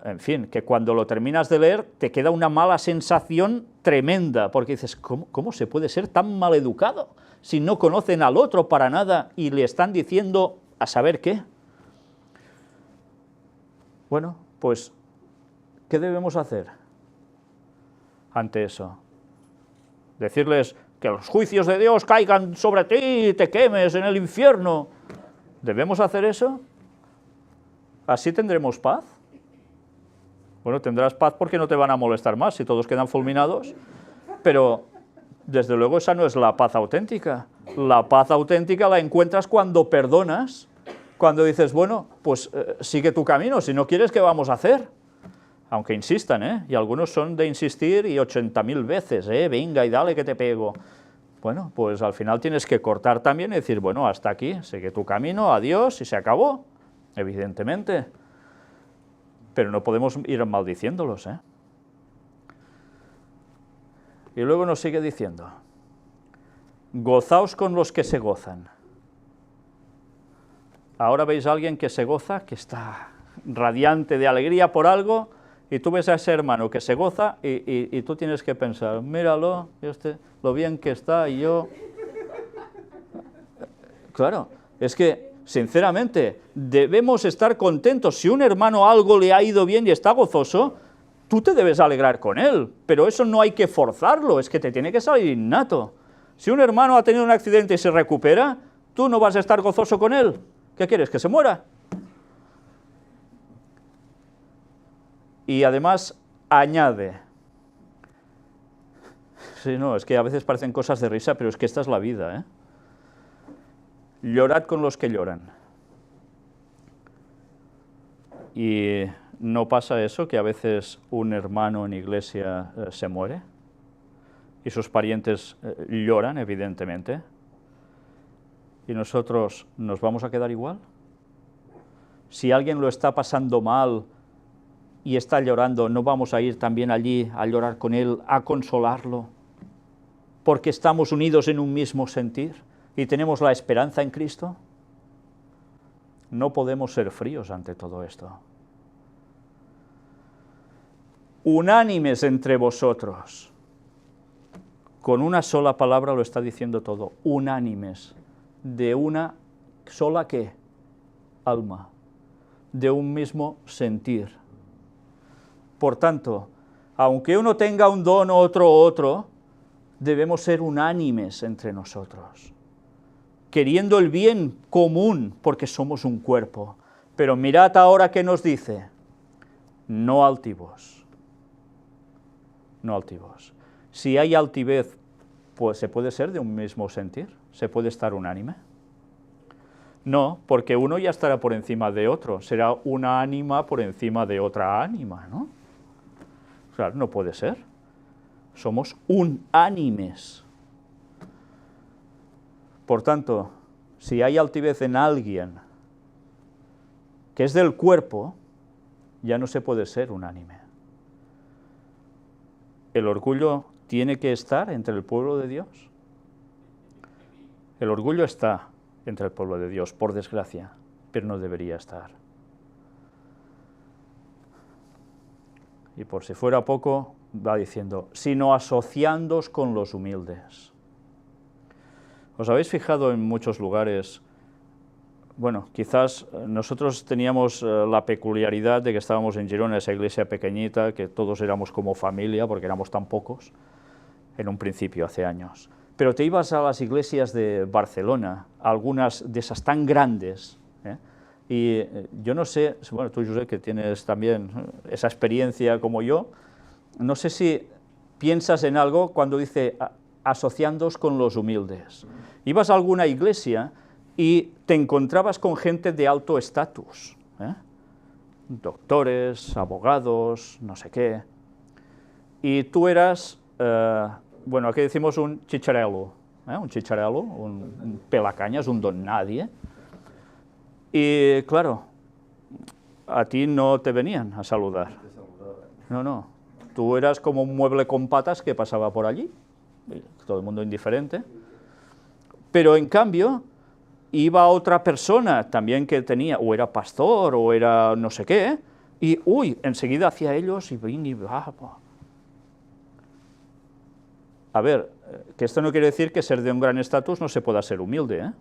en fin, que cuando lo terminas de leer te queda una mala sensación tremenda, porque dices, ¿cómo se puede ser tan maleducado si no conocen al otro para nada y le están diciendo a saber qué? Bueno, pues, ¿qué debemos hacer ante eso? Decirles que los juicios de Dios caigan sobre ti y te quemes en el infierno. ¿Debemos hacer eso? ¿Así tendremos paz? Bueno, tendrás paz porque no te van a molestar más si todos quedan fulminados, pero desde luego esa no es la paz auténtica. La paz auténtica la encuentras cuando perdonas, cuando dices, bueno, pues sigue tu camino, si no quieres, ¿qué vamos a hacer? Aunque insistan, ¿eh? Y algunos son de insistir y 80.000 veces, venga y dale que te pego. Bueno, pues al final tienes que cortar también y decir, bueno, hasta aquí, sigue tu camino, adiós, y se acabó, evidentemente. Pero no podemos ir maldiciéndolos, ¿eh? Y luego nos sigue diciendo, gozaos con los que se gozan. Ahora veis a alguien que se goza, que está radiante de alegría por algo, y tú ves a ese hermano que se goza y tú tienes que pensar, míralo, lo bien que está, y yo... Claro, es que, sinceramente, debemos estar contentos. Si un hermano algo le ha ido bien y está gozoso, tú te debes alegrar con él, pero eso no hay que forzarlo, es que te tiene que salir innato. Si un hermano ha tenido un accidente y se recupera, ¿tú no vas a estar gozoso con él? ¿Qué quieres, que se muera? Y además añade, sí, no, es que a veces parecen cosas de risa, pero es que esta es la vida, ¿eh? Llorad con los que lloran. Y ¿no pasa eso, que a veces un hermano en iglesia se muere? Y sus parientes lloran, evidentemente. ¿Y nosotros nos vamos a quedar igual? Si alguien lo está pasando mal y está llorando, ¿no vamos a ir también allí a llorar con él, a consolarlo? Porque estamos unidos en un mismo sentir y tenemos la esperanza en Cristo. No podemos ser fríos ante todo esto. Unánimes entre vosotros. Con una sola palabra lo está diciendo todo. Unánimes. De una sola, ¿qué? Alma. De un mismo sentir. Por tanto, aunque uno tenga un don, otro, debemos ser unánimes entre nosotros. queriendo el bien común, porque somos un cuerpo. Pero mirad ahora qué nos dice, no altivos, no altivos. Si hay altivez, pues se puede ser de un mismo sentir, se puede estar unánime. No, porque uno ya estará por encima de otro, será una ánima por encima de otra ánima, ¿no? Claro, no puede ser. Somos unánimes. Por tanto, si hay altivez en alguien que es del cuerpo, ya no se puede ser unánime. El orgullo tiene que estar entre el pueblo de Dios. El orgullo está entre el pueblo de Dios, por desgracia, pero no debería estar. Y por si fuera poco, va diciendo, sino asociándoos con los humildes. ¿Os habéis fijado en muchos lugares? Bueno, quizás nosotros teníamos la peculiaridad de que estábamos en Girona, esa iglesia pequeñita, que todos éramos como familia, porque éramos tan pocos, en un principio, hace años. Pero te ibas a las iglesias de Barcelona, algunas de esas tan grandes, y yo no sé, bueno, tú, Josep, que tienes también esa experiencia como yo, no sé si piensas en algo cuando dice asociándoos con los humildes. Ibas a alguna iglesia y te encontrabas con gente de alto estatus, doctores, abogados, no sé qué, y tú eras, bueno, aquí decimos un chicharelo, un pelacañas, un don nadie, y claro, a ti no te venían a saludar, no, tú eras como un mueble con patas que pasaba por allí, todo el mundo indiferente, pero en cambio iba otra persona también que tenía, o era pastor, o era no sé qué, y enseguida hacia ellos y va. A ver, que esto no quiere decir que ser de un gran estatus no se pueda ser humilde,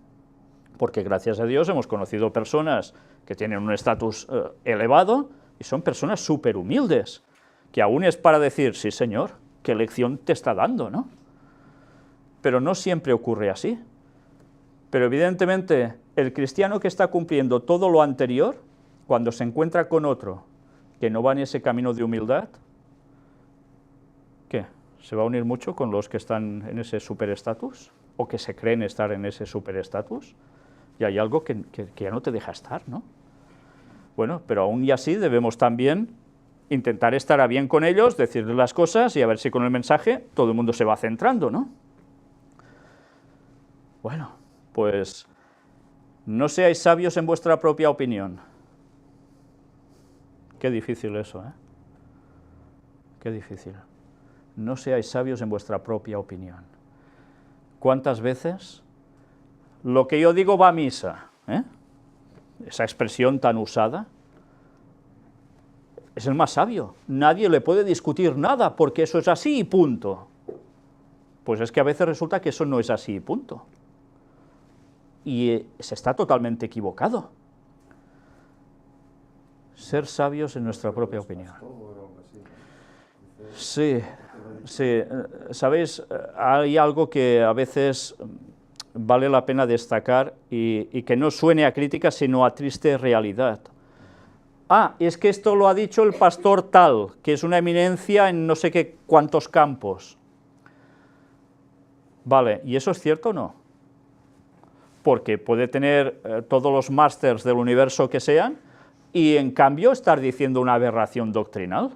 porque gracias a Dios hemos conocido personas que tienen un estatus elevado y son personas súper humildes, que aún es para decir, sí señor, qué lección te está dando, ¿no? Pero no siempre ocurre así. Pero evidentemente el cristiano que está cumpliendo todo lo anterior, cuando se encuentra con otro que no va en ese camino de humildad, ¿qué? ¿Se va a unir mucho con los que están en ese superestatus? ¿O que se creen estar en ese superestatus? Y hay algo que ya no te deja estar, ¿no? Bueno, pero aún y así debemos también intentar estar a bien con ellos, decirles las cosas y a ver si con el mensaje todo el mundo se va centrando, ¿no? Bueno, pues no seáis sabios en vuestra propia opinión. Qué difícil eso, ¿eh? Qué difícil. No seáis sabios en vuestra propia opinión. ¿Cuántas veces lo que yo digo va a misa? Esa expresión tan usada. Es el más sabio. Nadie le puede discutir nada porque eso es así y punto. Pues es que a veces resulta que eso no es así y punto. Y se está totalmente equivocado. Ser sabios en nuestra propia opinión. Sí, sabéis, hay algo que a veces vale la pena destacar y que no suene a crítica, sino a triste realidad. Es que esto lo ha dicho el pastor tal, que es una eminencia en no sé qué cuántos campos. Vale, ¿y eso es cierto o no? Porque puede tener todos los másters del universo que sean y en cambio estar diciendo una aberración doctrinal.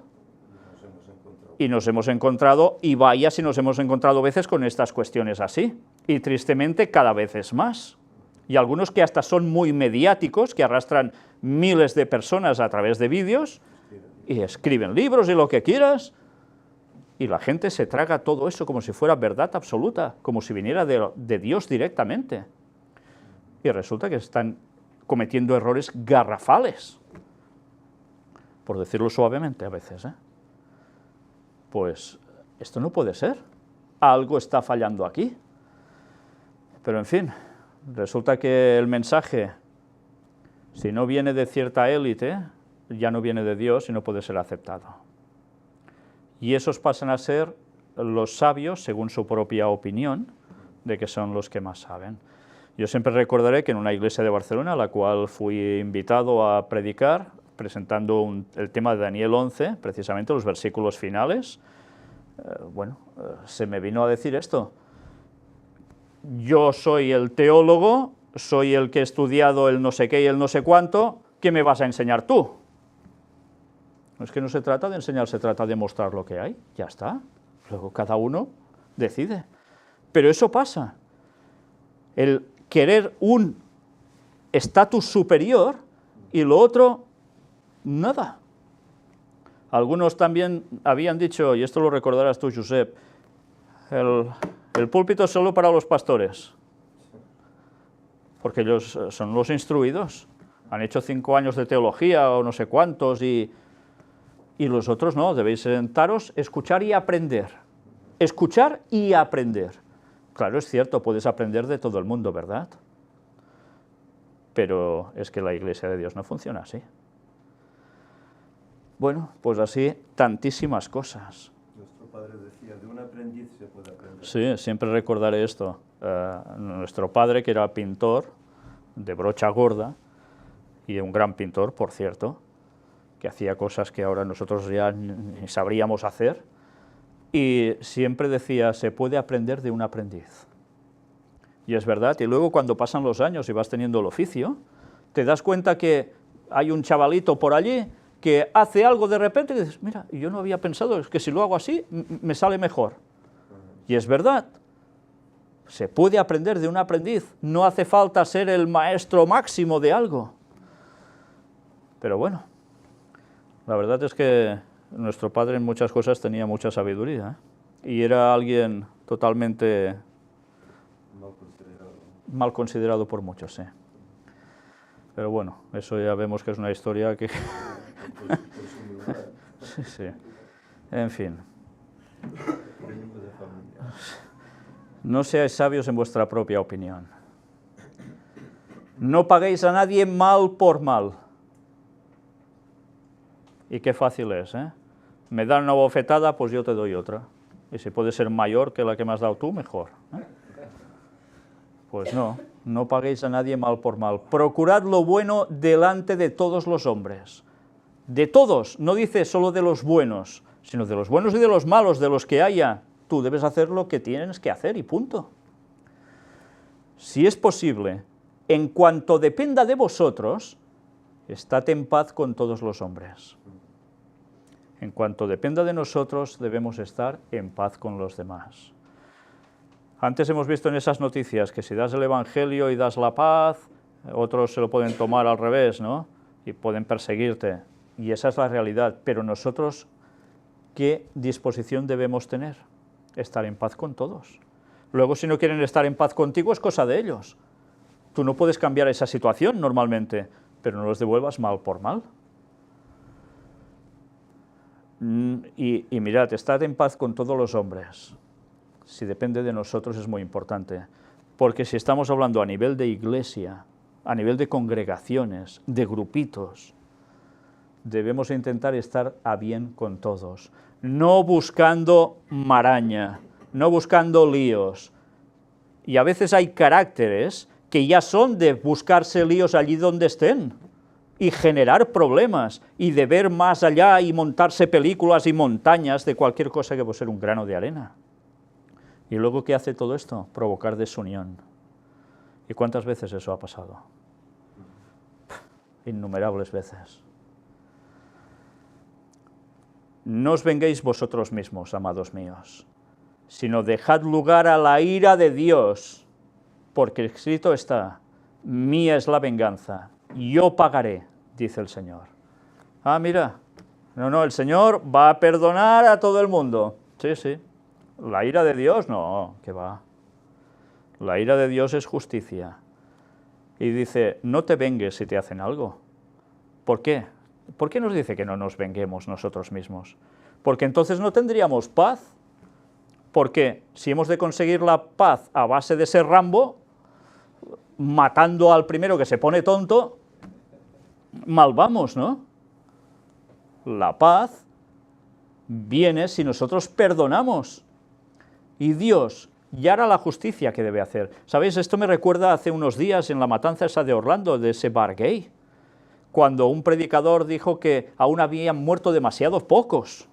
Y nos hemos encontrado, y vaya si nos hemos encontrado veces con estas cuestiones así, y tristemente cada vez es más. Y algunos que hasta son muy mediáticos, que arrastran miles de personas a través de vídeos, y escriben libros y lo que quieras, y la gente se traga todo eso como si fuera verdad absoluta, como si viniera de Dios directamente. Y resulta que están cometiendo errores garrafales, por decirlo suavemente a veces, Pues esto no puede ser, algo está fallando aquí. Pero en fin, resulta que el mensaje, si no viene de cierta élite, ya no viene de Dios y no puede ser aceptado. Y esos pasan a ser los sabios, según su propia opinión, de que son los que más saben. Yo siempre recordaré que en una iglesia de Barcelona, a la cual fui invitado a predicar, presentando el tema de Daniel 11, precisamente los versículos finales, se me vino a decir esto: yo soy el teólogo, soy el que he estudiado el no sé qué y el no sé cuánto, ¿qué me vas a enseñar tú? No es que no se trata de enseñar, se trata de mostrar lo que hay, ya está. Luego cada uno decide. Pero eso pasa. El querer un estatus superior y lo otro, nada. Algunos también habían dicho, y esto lo recordarás tú, Josep, el púlpito es solo para los pastores, porque ellos son los instruidos, han hecho 5 años de teología o no sé cuántos, y los otros no, debéis sentaros, escuchar y aprender. Escuchar y aprender. Claro, es cierto, puedes aprender de todo el mundo, ¿verdad? Pero es que la Iglesia de Dios no funciona así. Bueno, pues así tantísimas cosas. Nuestro padre decía, de un aprendiz se puede aprender. Sí, siempre recordaré esto. Nuestro padre, que era pintor de brocha gorda, y un gran pintor, por cierto, que hacía cosas que ahora nosotros ya ni sabríamos hacer, y siempre decía, se puede aprender de un aprendiz. Y es verdad, y luego cuando pasan los años y vas teniendo el oficio, te das cuenta que hay un chavalito por allí que hace algo de repente y dices, mira, yo no había pensado, es que si lo hago así, me sale mejor. Y es verdad, se puede aprender de un aprendiz, no hace falta ser el maestro máximo de algo. Pero bueno, la verdad es que nuestro padre en muchas cosas tenía mucha sabiduría, ¿eh? Y era alguien totalmente mal considerado por muchos, sí. Pero bueno, eso ya vemos que es una historia que... sí, sí. En fin. No seáis sabios en vuestra propia opinión. No paguéis a nadie mal por mal. Y qué fácil es, ¿eh? Me dan una bofetada, pues yo te doy otra. Y si puede ser mayor que la que me has dado tú, mejor, ¿eh? Pues no, no paguéis a nadie mal por mal. Procurad lo bueno delante de todos los hombres. De todos, no dice solo de los buenos, sino de los buenos y de los malos, de los que haya. Tú debes hacer lo que tienes que hacer y punto. Si es posible, en cuanto dependa de vosotros, estad en paz con todos los hombres. En cuanto dependa de nosotros, debemos estar en paz con los demás. Antes hemos visto en esas noticias que si das el Evangelio y das la paz, otros se lo pueden tomar al revés, ¿no? Y pueden perseguirte. Y esa es la realidad. Pero nosotros, ¿qué disposición debemos tener? Estar en paz con todos. Luego, si no quieren estar en paz contigo, es cosa de ellos. Tú no puedes cambiar esa situación normalmente, pero no los devuelvas mal por mal. Y mirad, estad en paz con todos los hombres. Si depende de nosotros es muy importante, porque si estamos hablando a nivel de iglesia, a nivel de congregaciones, de grupitos, debemos intentar estar a bien con todos, no buscando maraña, no buscando líos. Y a veces hay caracteres que ya son de buscarse líos allí donde estén, y generar problemas, y de ver más allá y montarse películas y montañas de cualquier cosa que puede ser un grano de arena. ¿Y luego qué hace todo esto? Provocar desunión. ¿Y cuántas veces eso ha pasado? Innumerables veces. No os venguéis vosotros mismos, amados míos, sino dejad lugar a la ira de Dios, porque escrito está, mía es la venganza, yo pagaré, dice el Señor. Ah, mira, no, el Señor va a perdonar a todo el mundo. Sí, sí. La ira de Dios, no, que va. La ira de Dios es justicia. Y dice, no te vengues si te hacen algo. ¿Por qué? ¿Por qué nos dice que no nos venguemos nosotros mismos? Porque entonces no tendríamos paz. Porque si hemos de conseguir la paz a base de ser Rambo, matando al primero que se pone tonto, mal vamos, ¿no? La paz viene si nosotros perdonamos. Y Dios, y hará la justicia que debe hacer. ¿Sabéis? Esto me recuerda hace unos días en la matanza esa de Orlando, de ese bar gay, cuando un predicador dijo que aún habían muerto demasiados pocos.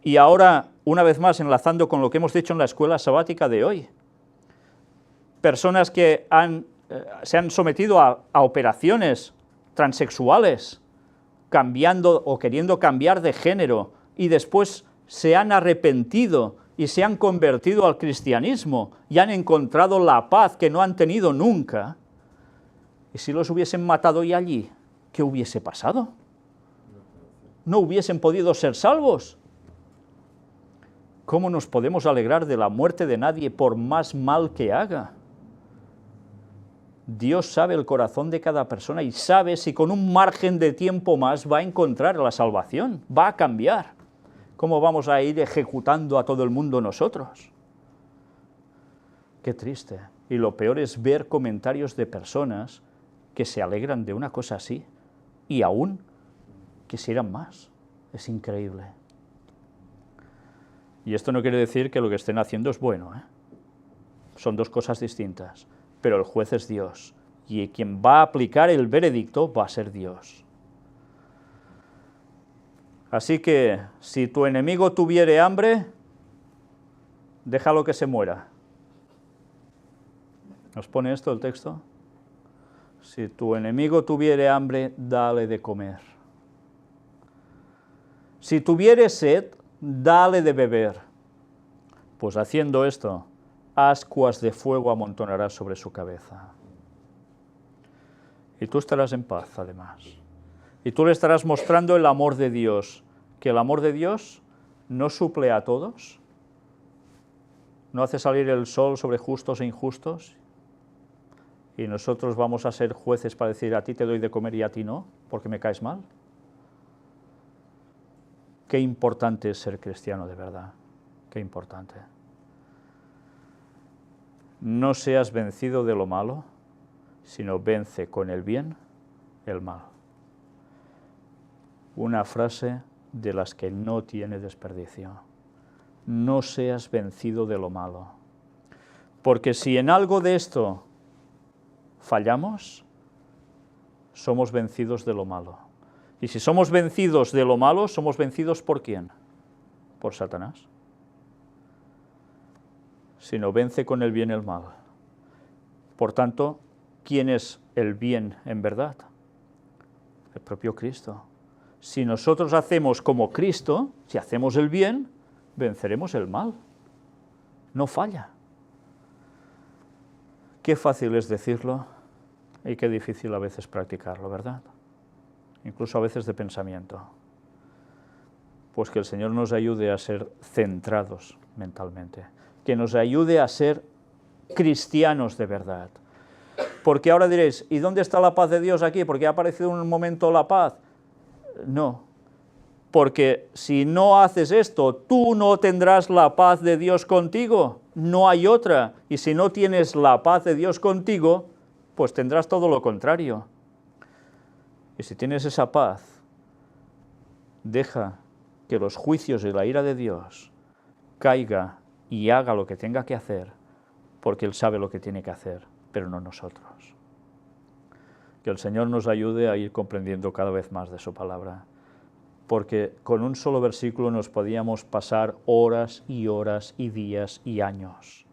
Y ahora, una vez más, enlazando con lo que hemos dicho en la escuela sabática de hoy, personas que se han sometido a operaciones transexuales, cambiando o queriendo cambiar de género, y después se han arrepentido y se han convertido al cristianismo y han encontrado la paz que no han tenido nunca. ¿Y si los hubiesen matado y allí, qué hubiese pasado? ¿No hubiesen podido ser salvos? ¿Cómo nos podemos alegrar de la muerte de nadie por más mal que haga? Dios sabe el corazón de cada persona y sabe si con un margen de tiempo más va a encontrar la salvación, va a cambiar. ¿Cómo vamos a ir ejecutando a todo el mundo nosotros? Qué triste. Y lo peor es ver comentarios de personas que se alegran de una cosa así y aún quisieran más. Es increíble. Y esto no quiere decir que lo que estén haciendo es bueno, ¿eh? Son dos cosas distintas. Pero el juez es Dios, y quien va a aplicar el veredicto va a ser Dios. Así que, si tu enemigo tuviere hambre, déjalo que se muera. ¿Nos pone esto el texto? Si tu enemigo tuviere hambre, dale de comer. Si tuviere sed, dale de beber. Pues haciendo esto, ascuas de fuego amontonarás sobre su cabeza. Y tú estarás en paz, además. Y tú le estarás mostrando el amor de Dios, que el amor de Dios no suple a todos, no hace salir el sol sobre justos e injustos, y nosotros vamos a ser jueces para decir, a ti te doy de comer y a ti no, porque me caes mal. Qué importante es ser cristiano de verdad, qué importante. No seas vencido de lo malo, sino vence con el bien el mal. Una frase de las que no tiene desperdicio. No seas vencido de lo malo. Porque si en algo de esto fallamos, somos vencidos de lo malo. Y si somos vencidos de lo malo, ¿somos vencidos por quién? Por Satanás. Sino vence con el bien el mal. Por tanto, ¿quién es el bien en verdad? El propio Cristo. Si nosotros hacemos como Cristo, si hacemos el bien, venceremos el mal. No falla. Qué fácil es decirlo y qué difícil a veces practicarlo, ¿verdad? Incluso a veces de pensamiento. Pues que el Señor nos ayude a ser centrados mentalmente, que nos ayude a ser cristianos de verdad. Porque ahora diréis, ¿y dónde está la paz de Dios aquí? ¿Porque ha aparecido en un momento la paz? No, porque si no haces esto, tú no tendrás la paz de Dios contigo, no hay otra. Y si no tienes la paz de Dios contigo, pues tendrás todo lo contrario. Y si tienes esa paz, deja que los juicios y la ira de Dios caiga y haga lo que tenga que hacer, porque Él sabe lo que tiene que hacer, pero no nosotros. Que el Señor nos ayude a ir comprendiendo cada vez más de su palabra, porque con un solo versículo nos podíamos pasar horas y horas y días y años,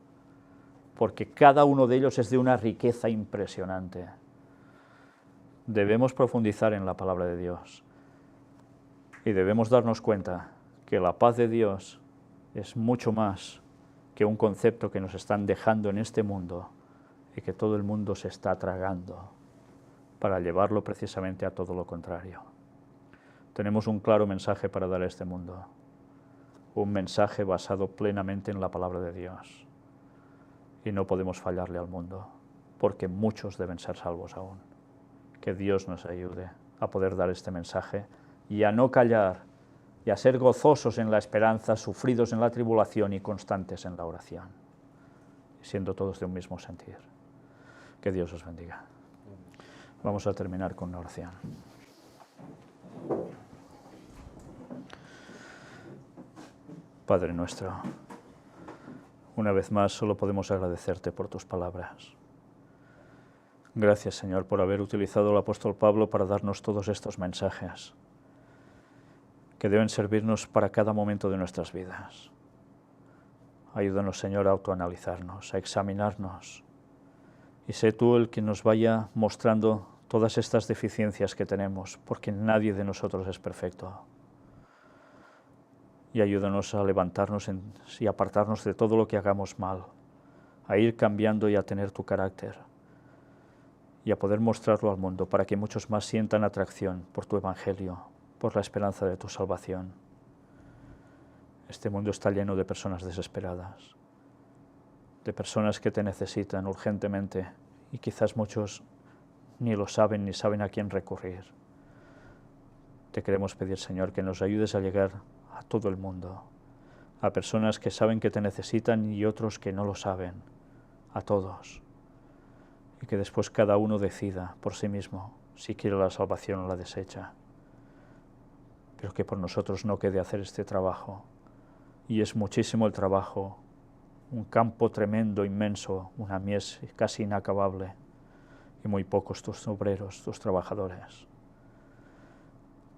porque cada uno de ellos es de una riqueza impresionante. Debemos profundizar en la palabra de Dios y debemos darnos cuenta que la paz de Dios es mucho más que un concepto que nos están dejando en este mundo y que todo el mundo se está tragando para llevarlo precisamente a todo lo contrario. Tenemos un claro mensaje para dar a este mundo, un mensaje basado plenamente en la palabra de Dios, y no podemos fallarle al mundo, porque muchos deben ser salvos aún. Que Dios nos ayude a poder dar este mensaje y a no callar, y a ser gozosos en la esperanza, sufridos en la tribulación y constantes en la oración, siendo todos de un mismo sentir. Que Dios os bendiga. Vamos a terminar con una oración. Padre nuestro, Una vez más, solo podemos agradecerte por tus palabras. Gracias, Señor, por haber utilizado al apóstol Pablo para darnos todos estos mensajes que deben servirnos para cada momento de nuestras vidas. Ayúdanos, Señor, a autoanalizarnos, a examinarnos, y sé tú el que nos vaya mostrando todas estas deficiencias que tenemos, porque nadie de nosotros es perfecto. Y ayúdanos a levantarnos y apartarnos de todo lo que hagamos mal, a ir cambiando y a tener tu carácter, y a poder mostrarlo al mundo para que muchos más sientan atracción por tu evangelio, por la esperanza de tu salvación. Este mundo está lleno de personas desesperadas, de personas que te necesitan urgentemente, y quizás muchos ni lo saben ni saben a quién recurrir. Te queremos pedir, Señor, que nos ayudes a llegar a todo el mundo, a personas que saben que te necesitan y otros que no lo saben, a todos, y que después cada uno decida por sí mismo si quiere la salvación o la desecha, pero que por nosotros no quede hacer este trabajo, y es muchísimo el trabajo, un campo tremendo, inmenso, una mies casi inacabable, y muy pocos tus obreros, tus trabajadores.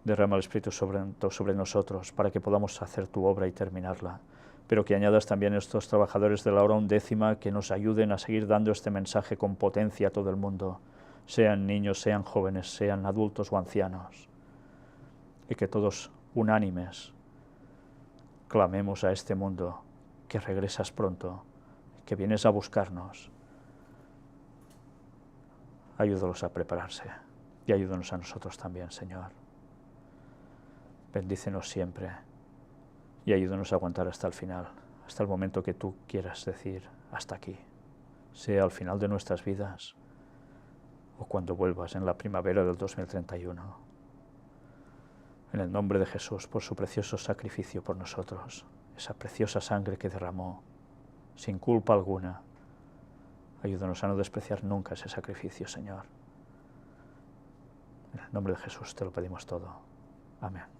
Derrama el Espíritu sobre nosotros para que podamos hacer tu obra y terminarla, pero que añadas también a estos trabajadores de la hora undécima que nos ayuden a seguir dando este mensaje con potencia a todo el mundo, sean niños, sean jóvenes, sean adultos o ancianos, y que todos unánimes clamemos a este mundo que regresas pronto, que vienes a buscarnos. Ayúdalos a prepararse y ayúdanos a nosotros también, Señor. Bendícenos siempre y ayúdanos a aguantar hasta el final, hasta el momento que tú quieras decir hasta aquí, sea al final de nuestras vidas o cuando vuelvas en la primavera del 2031. En el nombre de Jesús, por su precioso sacrificio por nosotros, esa preciosa sangre que derramó, sin culpa alguna, ayúdanos a no despreciar nunca ese sacrificio, Señor. En el nombre de Jesús te lo pedimos todo. Amén.